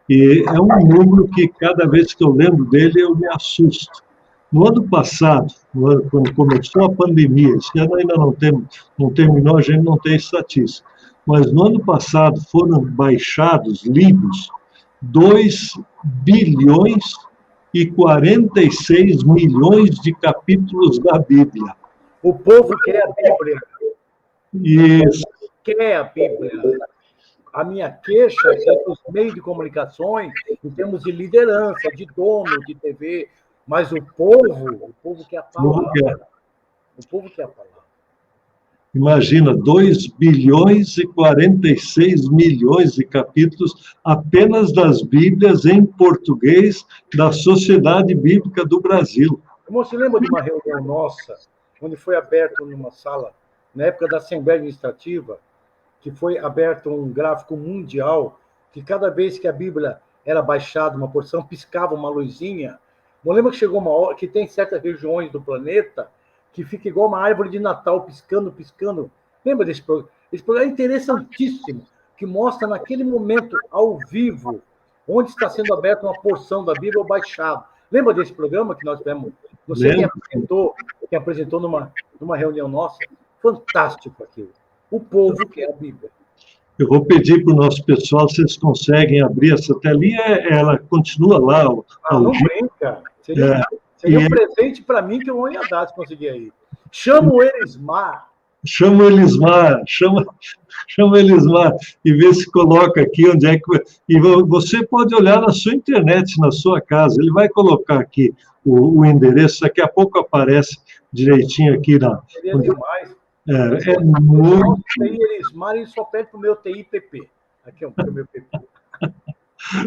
e é um número que cada vez que eu lembro dele eu me assusto. No ano passado, quando começou a pandemia, esse ano ainda não terminou, a gente não tem estatística, mas no ano passado foram baixados livros 2 bilhões e 46 milhões de capítulos da Bíblia. O povo quer a Bíblia. Isso. Quer a Bíblia. A minha queixa é os meios de comunicações, em termos de liderança, de dono de TV, mas o povo quer a palavra. O povo quer a palavra. Imagina, 2 bilhões e 46 milhões de capítulos apenas das Bíblias em português da Sociedade Bíblica do Brasil. Irmão, você lembra de uma reunião nossa, onde foi aberto numa sala, na época da Assembleia Administrativa, que foi aberto um gráfico mundial, que cada vez que a Bíblia era baixada, uma porção, piscava uma luzinha. Não lembra que chegou uma hora que tem certas regiões do planeta que fica igual uma árvore de Natal, piscando, piscando. Lembra desse programa? Esse programa é interessantíssimo, que mostra naquele momento, ao vivo, onde está sendo aberta uma porção da Bíblia ou baixado. Lembra desse programa que nós tivemos? Você que apresentou numa reunião nossa? Fantástico aquilo. O povo quer a Bíblia. Eu vou pedir para o nosso pessoal se eles conseguem abrir essa telinha, ela continua lá. Não brinca. Seria um presente para mim que eu não ia dar se conseguir aí. Chama o Elismar. Chama o Elismar e vê se coloca aqui onde é que... E você pode olhar na sua internet, na sua casa. Ele vai colocar aqui o endereço, daqui a pouco aparece direitinho aqui na... Seria demais. É muito... O TI Elismar, ele só pede para o meu TI PP. Aqui é o meu PP.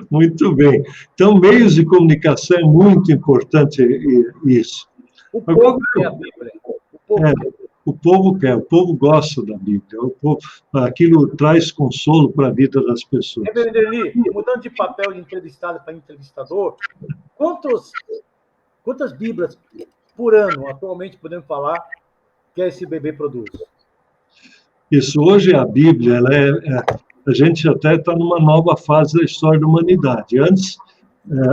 Muito bem. Então, meios de comunicação é muito importante isso. O povo quer a Bíblia. O povo gosta da Bíblia. Aquilo traz consolo para a vida das pessoas. Reverendo Eli, mudando de papel de entrevistado para entrevistador, quantas Bíblias por ano, atualmente, podemos falar, que a SBB produz? Isso, hoje a Bíblia, a gente até está numa nova fase da história da humanidade. Antes,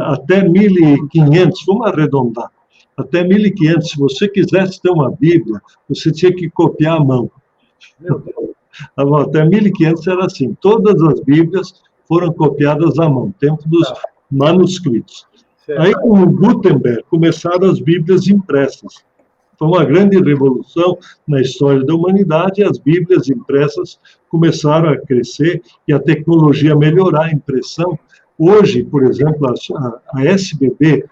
até 1500, vamos arredondar, até 1500, se você quisesse ter uma Bíblia, você tinha que copiar à mão. Meu Deus. Até 1500 era assim, todas as Bíblias foram copiadas à mão, tempo dos manuscritos. Certo. Aí, com o Gutenberg, começaram as Bíblias impressas. Foi uma grande revolução na história da humanidade, e as Bíblias impressas começaram a crescer e a tecnologia melhorar a impressão. Hoje, por exemplo, a SBB,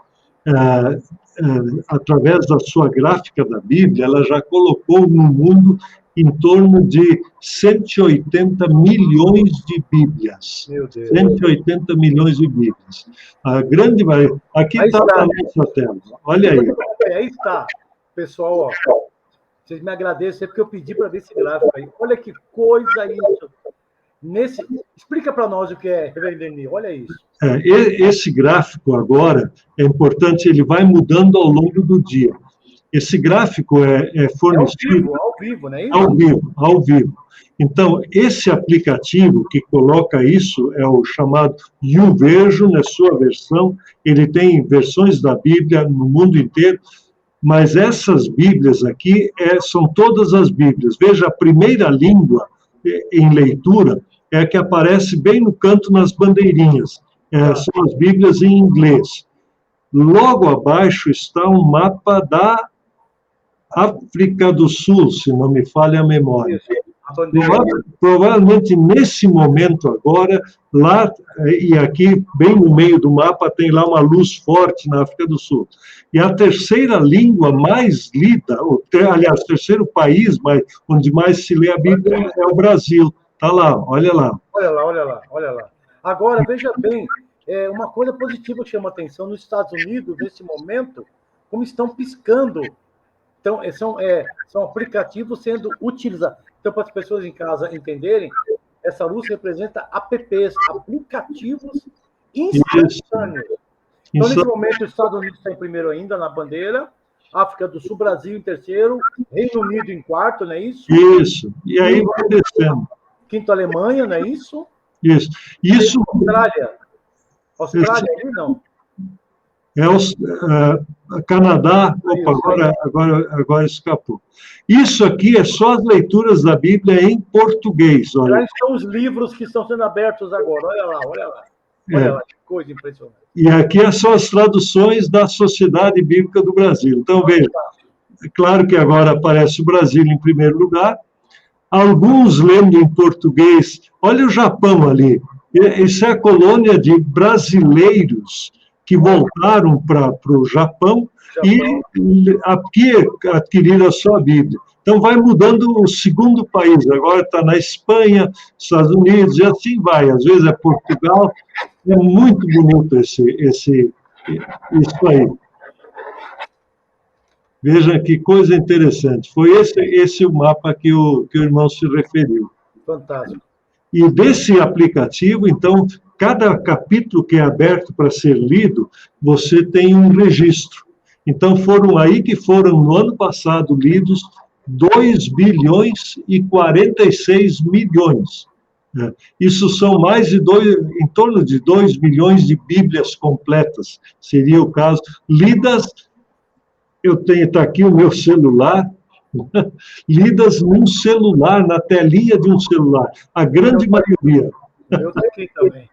através da sua gráfica da Bíblia, ela já colocou no mundo em torno de 180 milhões de Bíblias. Meu Deus. 180 milhões de Bíblias. A grande maioria. Aqui está na nossa tela. Olha aí. Aí está. Pessoal, ó, vocês me agradecem porque eu pedi para ver esse gráfico aí. Olha que coisa isso. Explica para nós o que é, Reverendo Eni, olha isso. Esse gráfico agora, é importante, ele vai mudando ao longo do dia. Esse gráfico é fornecido... Ao vivo, né? Ao vivo. Então, esse aplicativo que coloca isso é o chamado YouVersion, na sua versão. Ele tem versões da Bíblia no mundo inteiro, mas essas Bíblias aqui são todas as Bíblias. Veja, a primeira língua em leitura é a que aparece bem no canto nas bandeirinhas. São as Bíblias em inglês. Logo abaixo está um mapa da África do Sul, se não me falha a memória. Provavelmente nesse momento agora, lá e aqui, bem no meio do mapa, tem lá uma luz forte na África do Sul. E a terceira língua mais lida, aliás, o terceiro país onde mais se lê a Bíblia é o Brasil. Está lá, olha lá. Olha lá. Agora, veja bem, uma coisa positiva que chama atenção nos Estados Unidos, nesse momento, como estão piscando. Então, são aplicativos sendo utilizados. Então, para as pessoas em casa entenderem, essa luz representa apps, aplicativos instantâneos. Então, nesse momento, os Estados Unidos está em primeiro ainda, na bandeira, África do Sul, Brasil em terceiro, Reino Unido em quarto, não é isso? Isso, e aí vai descendo. Quinto, Alemanha, não é isso? Isso. Austrália ali, não? Canadá, agora escapou. Isso aqui é só as leituras da Bíblia em português. Olha. Lá estão os livros que estão sendo abertos agora, olha lá. Olha lá, que coisa impressionante. E aqui são as traduções da Sociedade Bíblica do Brasil. Então, veja, é claro que agora aparece o Brasil em primeiro lugar, alguns lendo em português. Olha o Japão ali, isso é a colônia de brasileiros que voltaram para o Japão e aqui adquiriram a sua Bíblia. Então, vai mudando o segundo país. Agora está na Espanha, Estados Unidos, e assim vai. Às vezes é Portugal. É muito bonito isso aí. Veja que coisa interessante. Foi esse o mapa que o irmão se referiu. Fantástico. E desse aplicativo, então, cada capítulo que é aberto para ser lido, você tem um registro. Então, foram aí que foram, no ano passado, lidos 2 bilhões e 46 milhões. Isso são em torno de 2 milhões de Bíblias completas, seria o caso, lidas, está aqui o meu celular, lidas num celular, na telinha de um celular, a grande maioria. Eu aqui também.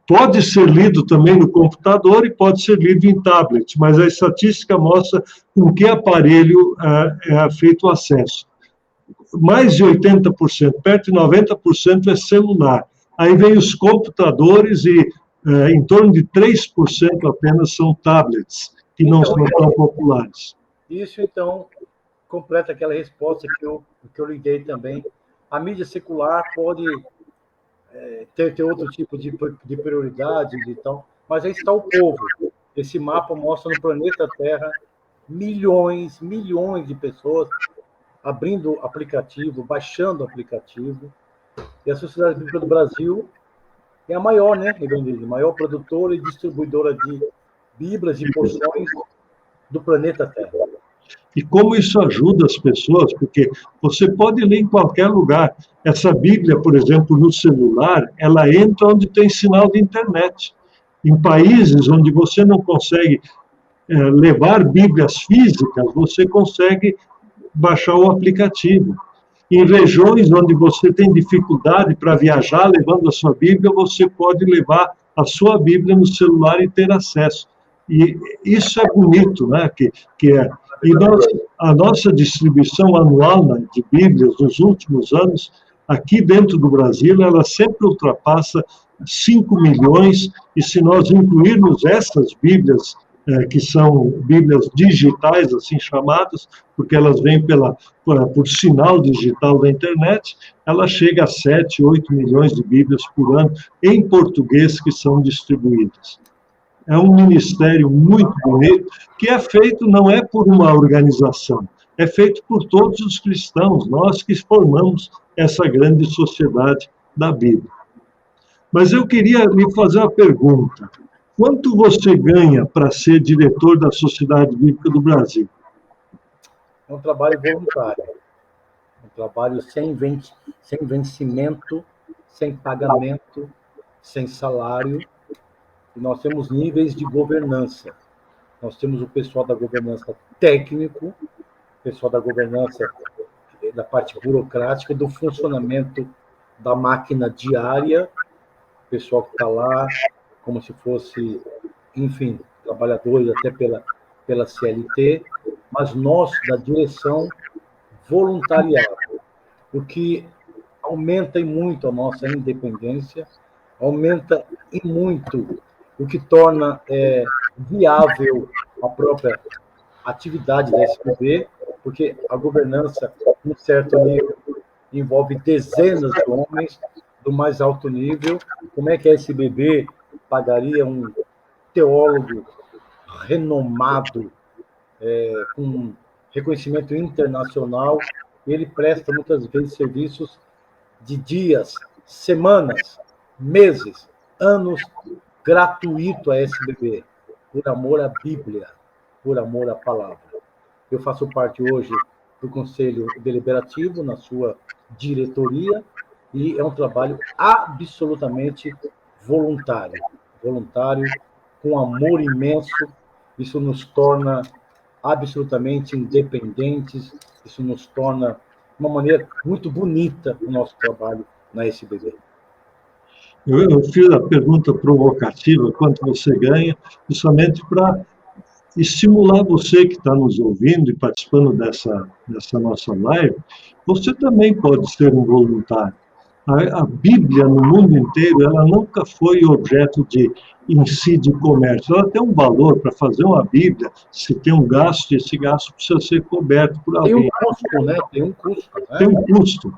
Pode ser lido também no computador e pode ser lido em tablet, mas a estatística mostra com que aparelho é feito o acesso. Mais de 80%, perto de 90% é celular. Aí vem os computadores e em torno de 3% apenas são tablets, que não são tão populares. Isso, então, completa aquela resposta que eu lhe dei também. A mídia secular pode ter outro tipo de prioridade e tal, mas aí está o povo. Esse mapa mostra no planeta Terra milhões de pessoas abrindo aplicativo, baixando aplicativo, e a Sociedade Bíblica do Brasil é a maior, né, a maior produtora e distribuidora de Bíblias e porções do planeta Terra. E como isso ajuda as pessoas, porque você pode ler em qualquer lugar. Essa Bíblia, por exemplo, no celular, ela entra onde tem sinal de internet. Em países onde você não consegue levar Bíblias físicas, você consegue baixar o aplicativo. Em regiões onde você tem dificuldade para viajar levando a sua Bíblia, você pode levar a sua Bíblia no celular e ter acesso. E isso é bonito, né? E a nossa distribuição anual de Bíblias nos últimos anos, aqui dentro do Brasil, ela sempre ultrapassa 5 milhões, e se nós incluirmos essas Bíblias, que são Bíblias digitais, assim chamadas, porque elas vêm por sinal digital da internet, ela chega a 7, 8 milhões de Bíblias por ano em português que são distribuídas. É um ministério muito bonito, que é feito, não é por uma organização, é feito por todos os cristãos, nós que formamos essa grande sociedade da Bíblia. Mas eu queria lhe fazer uma pergunta. Quanto você ganha para ser diretor da Sociedade Bíblica do Brasil? É um trabalho voluntário, um trabalho sem vencimento, sem pagamento, sem salário. E nós temos níveis de governança. Nós temos o pessoal da governança técnico, o pessoal da governança da parte burocrática, do funcionamento da máquina diária, o pessoal que está lá como se fosse, enfim, trabalhadores até pela CLT, mas nós, da direção, voluntariado, o que aumenta em muito a nossa independência, aumenta em muito o que torna viável a própria atividade da SBB, porque a governança, em certo nível, envolve dezenas de homens do mais alto nível. Como é que a SBB pagaria um teólogo renomado, com reconhecimento internacional? Ele presta muitas vezes serviços de dias, semanas, meses, anos, gratuito à SBB, por amor à Bíblia, por amor à palavra. Eu faço parte hoje do Conselho Deliberativo, na sua diretoria, e é um trabalho absolutamente voluntário, com amor imenso. Isso nos torna absolutamente independentes, isso nos torna uma maneira muito bonita o nosso trabalho na SBB. Eu fiz a pergunta provocativa, quanto você ganha, justamente para estimular você que está nos ouvindo e participando dessa nossa live. Você também pode ser um voluntário. A Bíblia, no mundo inteiro, ela nunca foi objeto em si de comércio. Ela tem um valor. Para fazer uma Bíblia, se tem um gasto, esse gasto precisa ser coberto por alguém. Tem um custo, né? Tem um custo. Né? Tem um custo.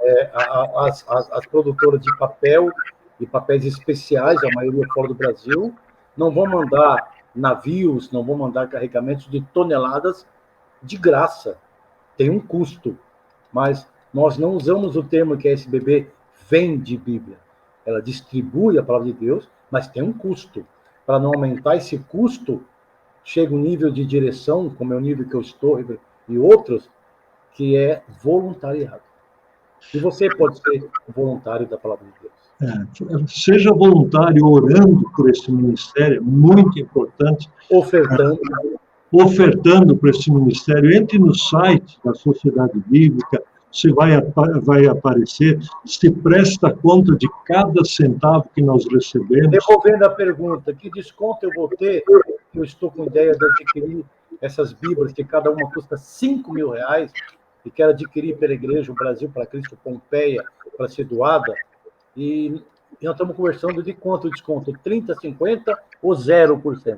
As produtoras de papel e papéis especiais, a maioria fora do Brasil, não vão mandar navios, não vão mandar carregamentos de toneladas de graça. Tem um custo. Mas nós não usamos o termo que a SBB vende Bíblia. Ela distribui a palavra de Deus, mas tem um custo. Para não aumentar esse custo, chega um nível de direção, como é o nível que eu estou, e outros, que é voluntariado. E você pode ser voluntário da palavra de Deus. Seja voluntário orando por esse ministério, é muito importante. Ofertando para esse ministério. Entre no site da Sociedade Bíblica, você vai aparecer, se presta conta de cada centavo que nós recebemos. Devolvendo a pergunta, que desconto eu vou ter? Eu estou com ideia de adquirir essas Bíblias, que cada uma custa R$5.000, e quero adquirir pela Igreja, o Brasil para Cristo, Pompeia, para ser doada, e nós estamos conversando de quanto desconto? 30%, 50% ou 0%?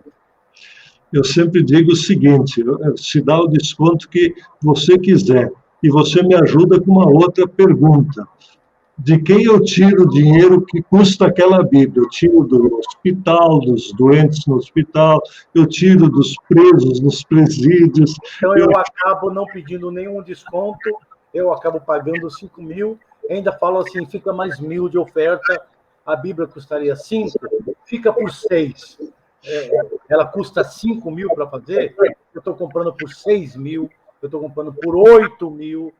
Eu sempre digo o seguinte, se dá o desconto que você quiser. E você me ajuda com uma outra pergunta. De quem eu tiro o dinheiro que custa aquela Bíblia? Eu tiro do hospital, dos doentes no hospital, eu tiro dos presos nos presídios. Então eu acabo não pedindo nenhum desconto, eu acabo pagando 5.000, ainda falo assim, fica mais 1.000 de oferta, a Bíblia custaria 5, fica por 6. Ela custa 5.000 para fazer, eu estou comprando por 6.000, eu estou comprando por 8.000,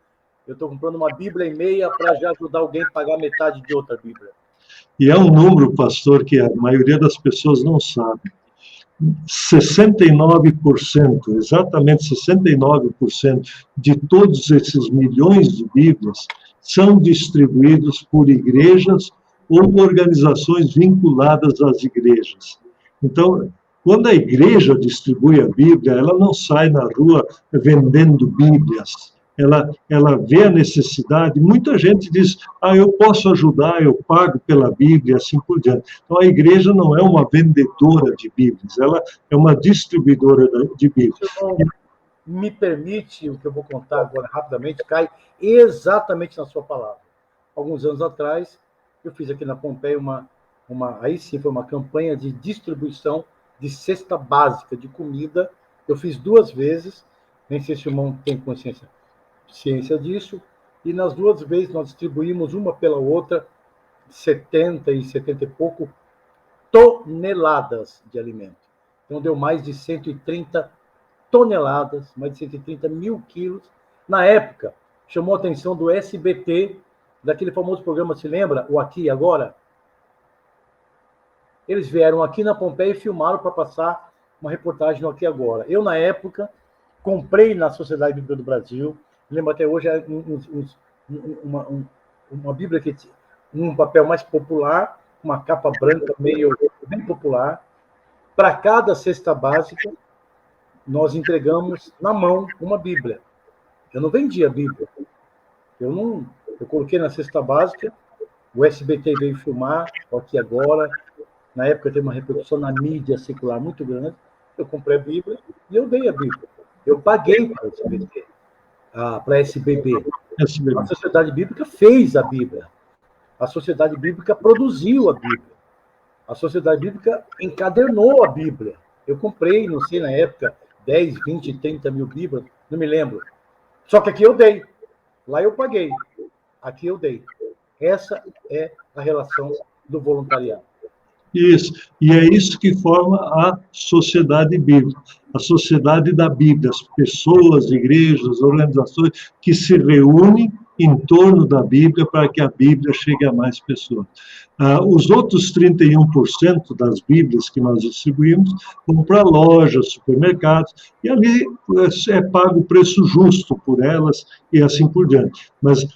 eu estou comprando uma Bíblia e meia para já ajudar alguém a pagar metade de outra Bíblia. E é um número, pastor, que a maioria das pessoas não sabe. 69%, exatamente 69% de todos esses milhões de Bíblias são distribuídos por igrejas ou organizações vinculadas às igrejas. Então, Quando a igreja distribui a Bíblia, ela não sai na rua vendendo Bíblias. Ela vê a necessidade. Muita gente diz, eu posso ajudar, eu pago pela Bíblia, assim por diante. Então, a igreja não é uma vendedora de Bíblias, ela é uma distribuidora de Bíblias. Me permite, o que eu vou contar agora rapidamente, cai exatamente na sua palavra. Alguns anos atrás, eu fiz aqui na Pompeia aí sim foi uma campanha de distribuição de cesta básica de comida. Eu fiz 2 vezes, nem sei se o irmão tem ciência disso, e nas 2 vezes nós distribuímos uma pela outra 70 e pouco toneladas de alimento. Então deu mais de 130 toneladas, mais de 130 mil quilos. Na época, chamou a atenção do SBT, daquele famoso programa, se lembra? O Aqui e Agora? Eles vieram aqui na Pompeia e filmaram para passar uma reportagem no Aqui e Agora. Eu, na época, comprei na Sociedade Bíblica do Brasil, lembro até hoje, uma Bíblia que tinha um papel mais popular, uma capa branca meio bem popular. Para cada cesta básica, nós entregamos na mão uma Bíblia. Eu não vendia a Bíblia. Eu coloquei na cesta básica, o SBT veio filmar, Aqui Agora. Na época teve uma repercussão na mídia secular muito grande. Eu comprei a Bíblia e eu dei a Bíblia. Eu paguei para o SBT, para a SBB. A Sociedade Bíblica fez a Bíblia. A Sociedade Bíblica produziu a Bíblia. A Sociedade Bíblica encadernou a Bíblia. Eu comprei, não sei, na época, 10, 20, 30 mil Bíblias, não me lembro. Só que aqui eu dei. Lá eu paguei. Aqui eu dei. Essa é a relação do voluntariado. Isso. E é isso que forma a sociedade bíblica. A sociedade da Bíblia, as pessoas, igrejas, organizações que se reúnem em torno da Bíblia para que a Bíblia chegue a mais pessoas. Os outros 31% das Bíblias que nós distribuímos vão para lojas, supermercados, e ali é pago o preço justo por elas e assim por diante. Mas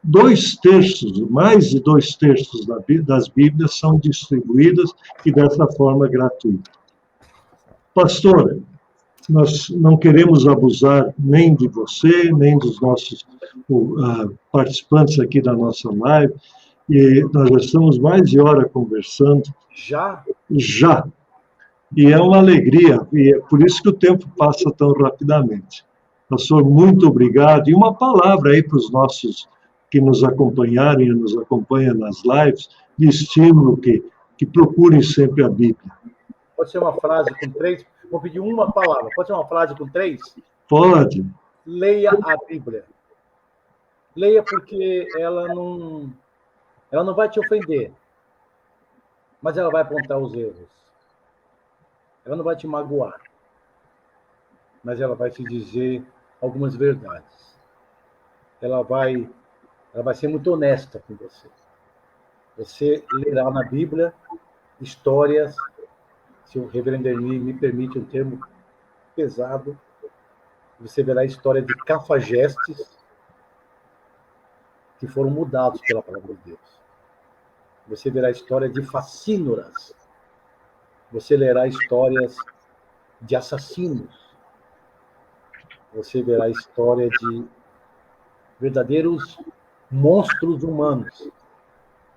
2/3, mais de 2/3 das Bíblias são distribuídas e dessa forma gratuita. Pastora, nós não queremos abusar nem de você, nem dos nossos participantes aqui da nossa live, e nós já estamos mais de hora conversando. Já? Já. E é uma alegria, e é por isso que o tempo passa tão rapidamente. Pastor, muito obrigado. E uma palavra aí para os nossos que nos acompanharem e nos acompanham nas lives, de estímulo que procurem sempre a Bíblia. Pode ser uma frase com 3? Vou pedir uma palavra. Pode ser uma frase com 3? Pode. Leia a Bíblia. Leia porque ela não vai te ofender, mas ela vai apontar os erros. Ela não vai te magoar, mas ela vai te dizer algumas verdades. Ela vai ser muito honesta com você. Você lerá na Bíblia histórias, se o reverendo Ernie me permite um termo pesado, você verá a história de cafajestes que foram mudados pela palavra de Deus. Você verá a história de facínoras. Você lerá histórias de assassinos. Você verá a história de verdadeiros monstros humanos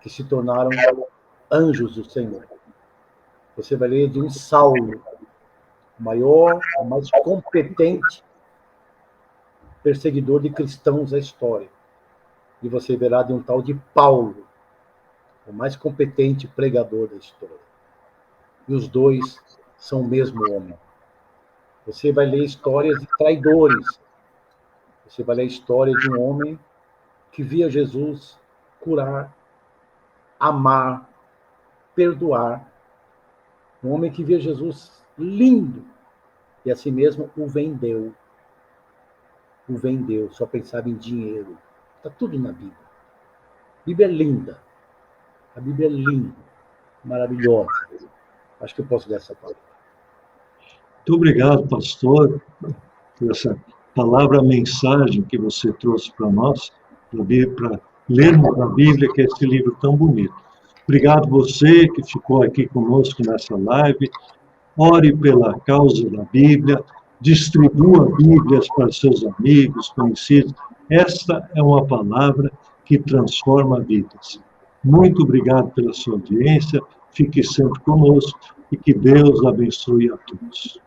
que se tornaram anjos do Senhor. Você vai ler de um Saulo, o maior, o mais competente perseguidor de cristãos da história. E você verá de um tal de Paulo, o mais competente pregador da história. E os dois são o mesmo homem. Você vai ler histórias de traidores. Você vai ler a história de um homem que via Jesus curar, amar, perdoar. Um homem que via Jesus lindo e assim mesmo o vendeu. O vendeu, só pensava em dinheiro. Está tudo na Bíblia. A Bíblia é linda. A Bíblia é linda, maravilhosa. Acho que eu posso dar essa palavra. Muito obrigado, pastor, por essa palavra, mensagem que você trouxe para nós, para lermos a Bíblia, que é esse livro tão bonito. Obrigado você que ficou aqui conosco nessa live. ore pela causa da Bíblia, distribua Bíblias para seus amigos, conhecidos. Esta é uma palavra que transforma vidas. Muito obrigado pela sua audiência, fique sempre conosco e que Deus abençoe a todos.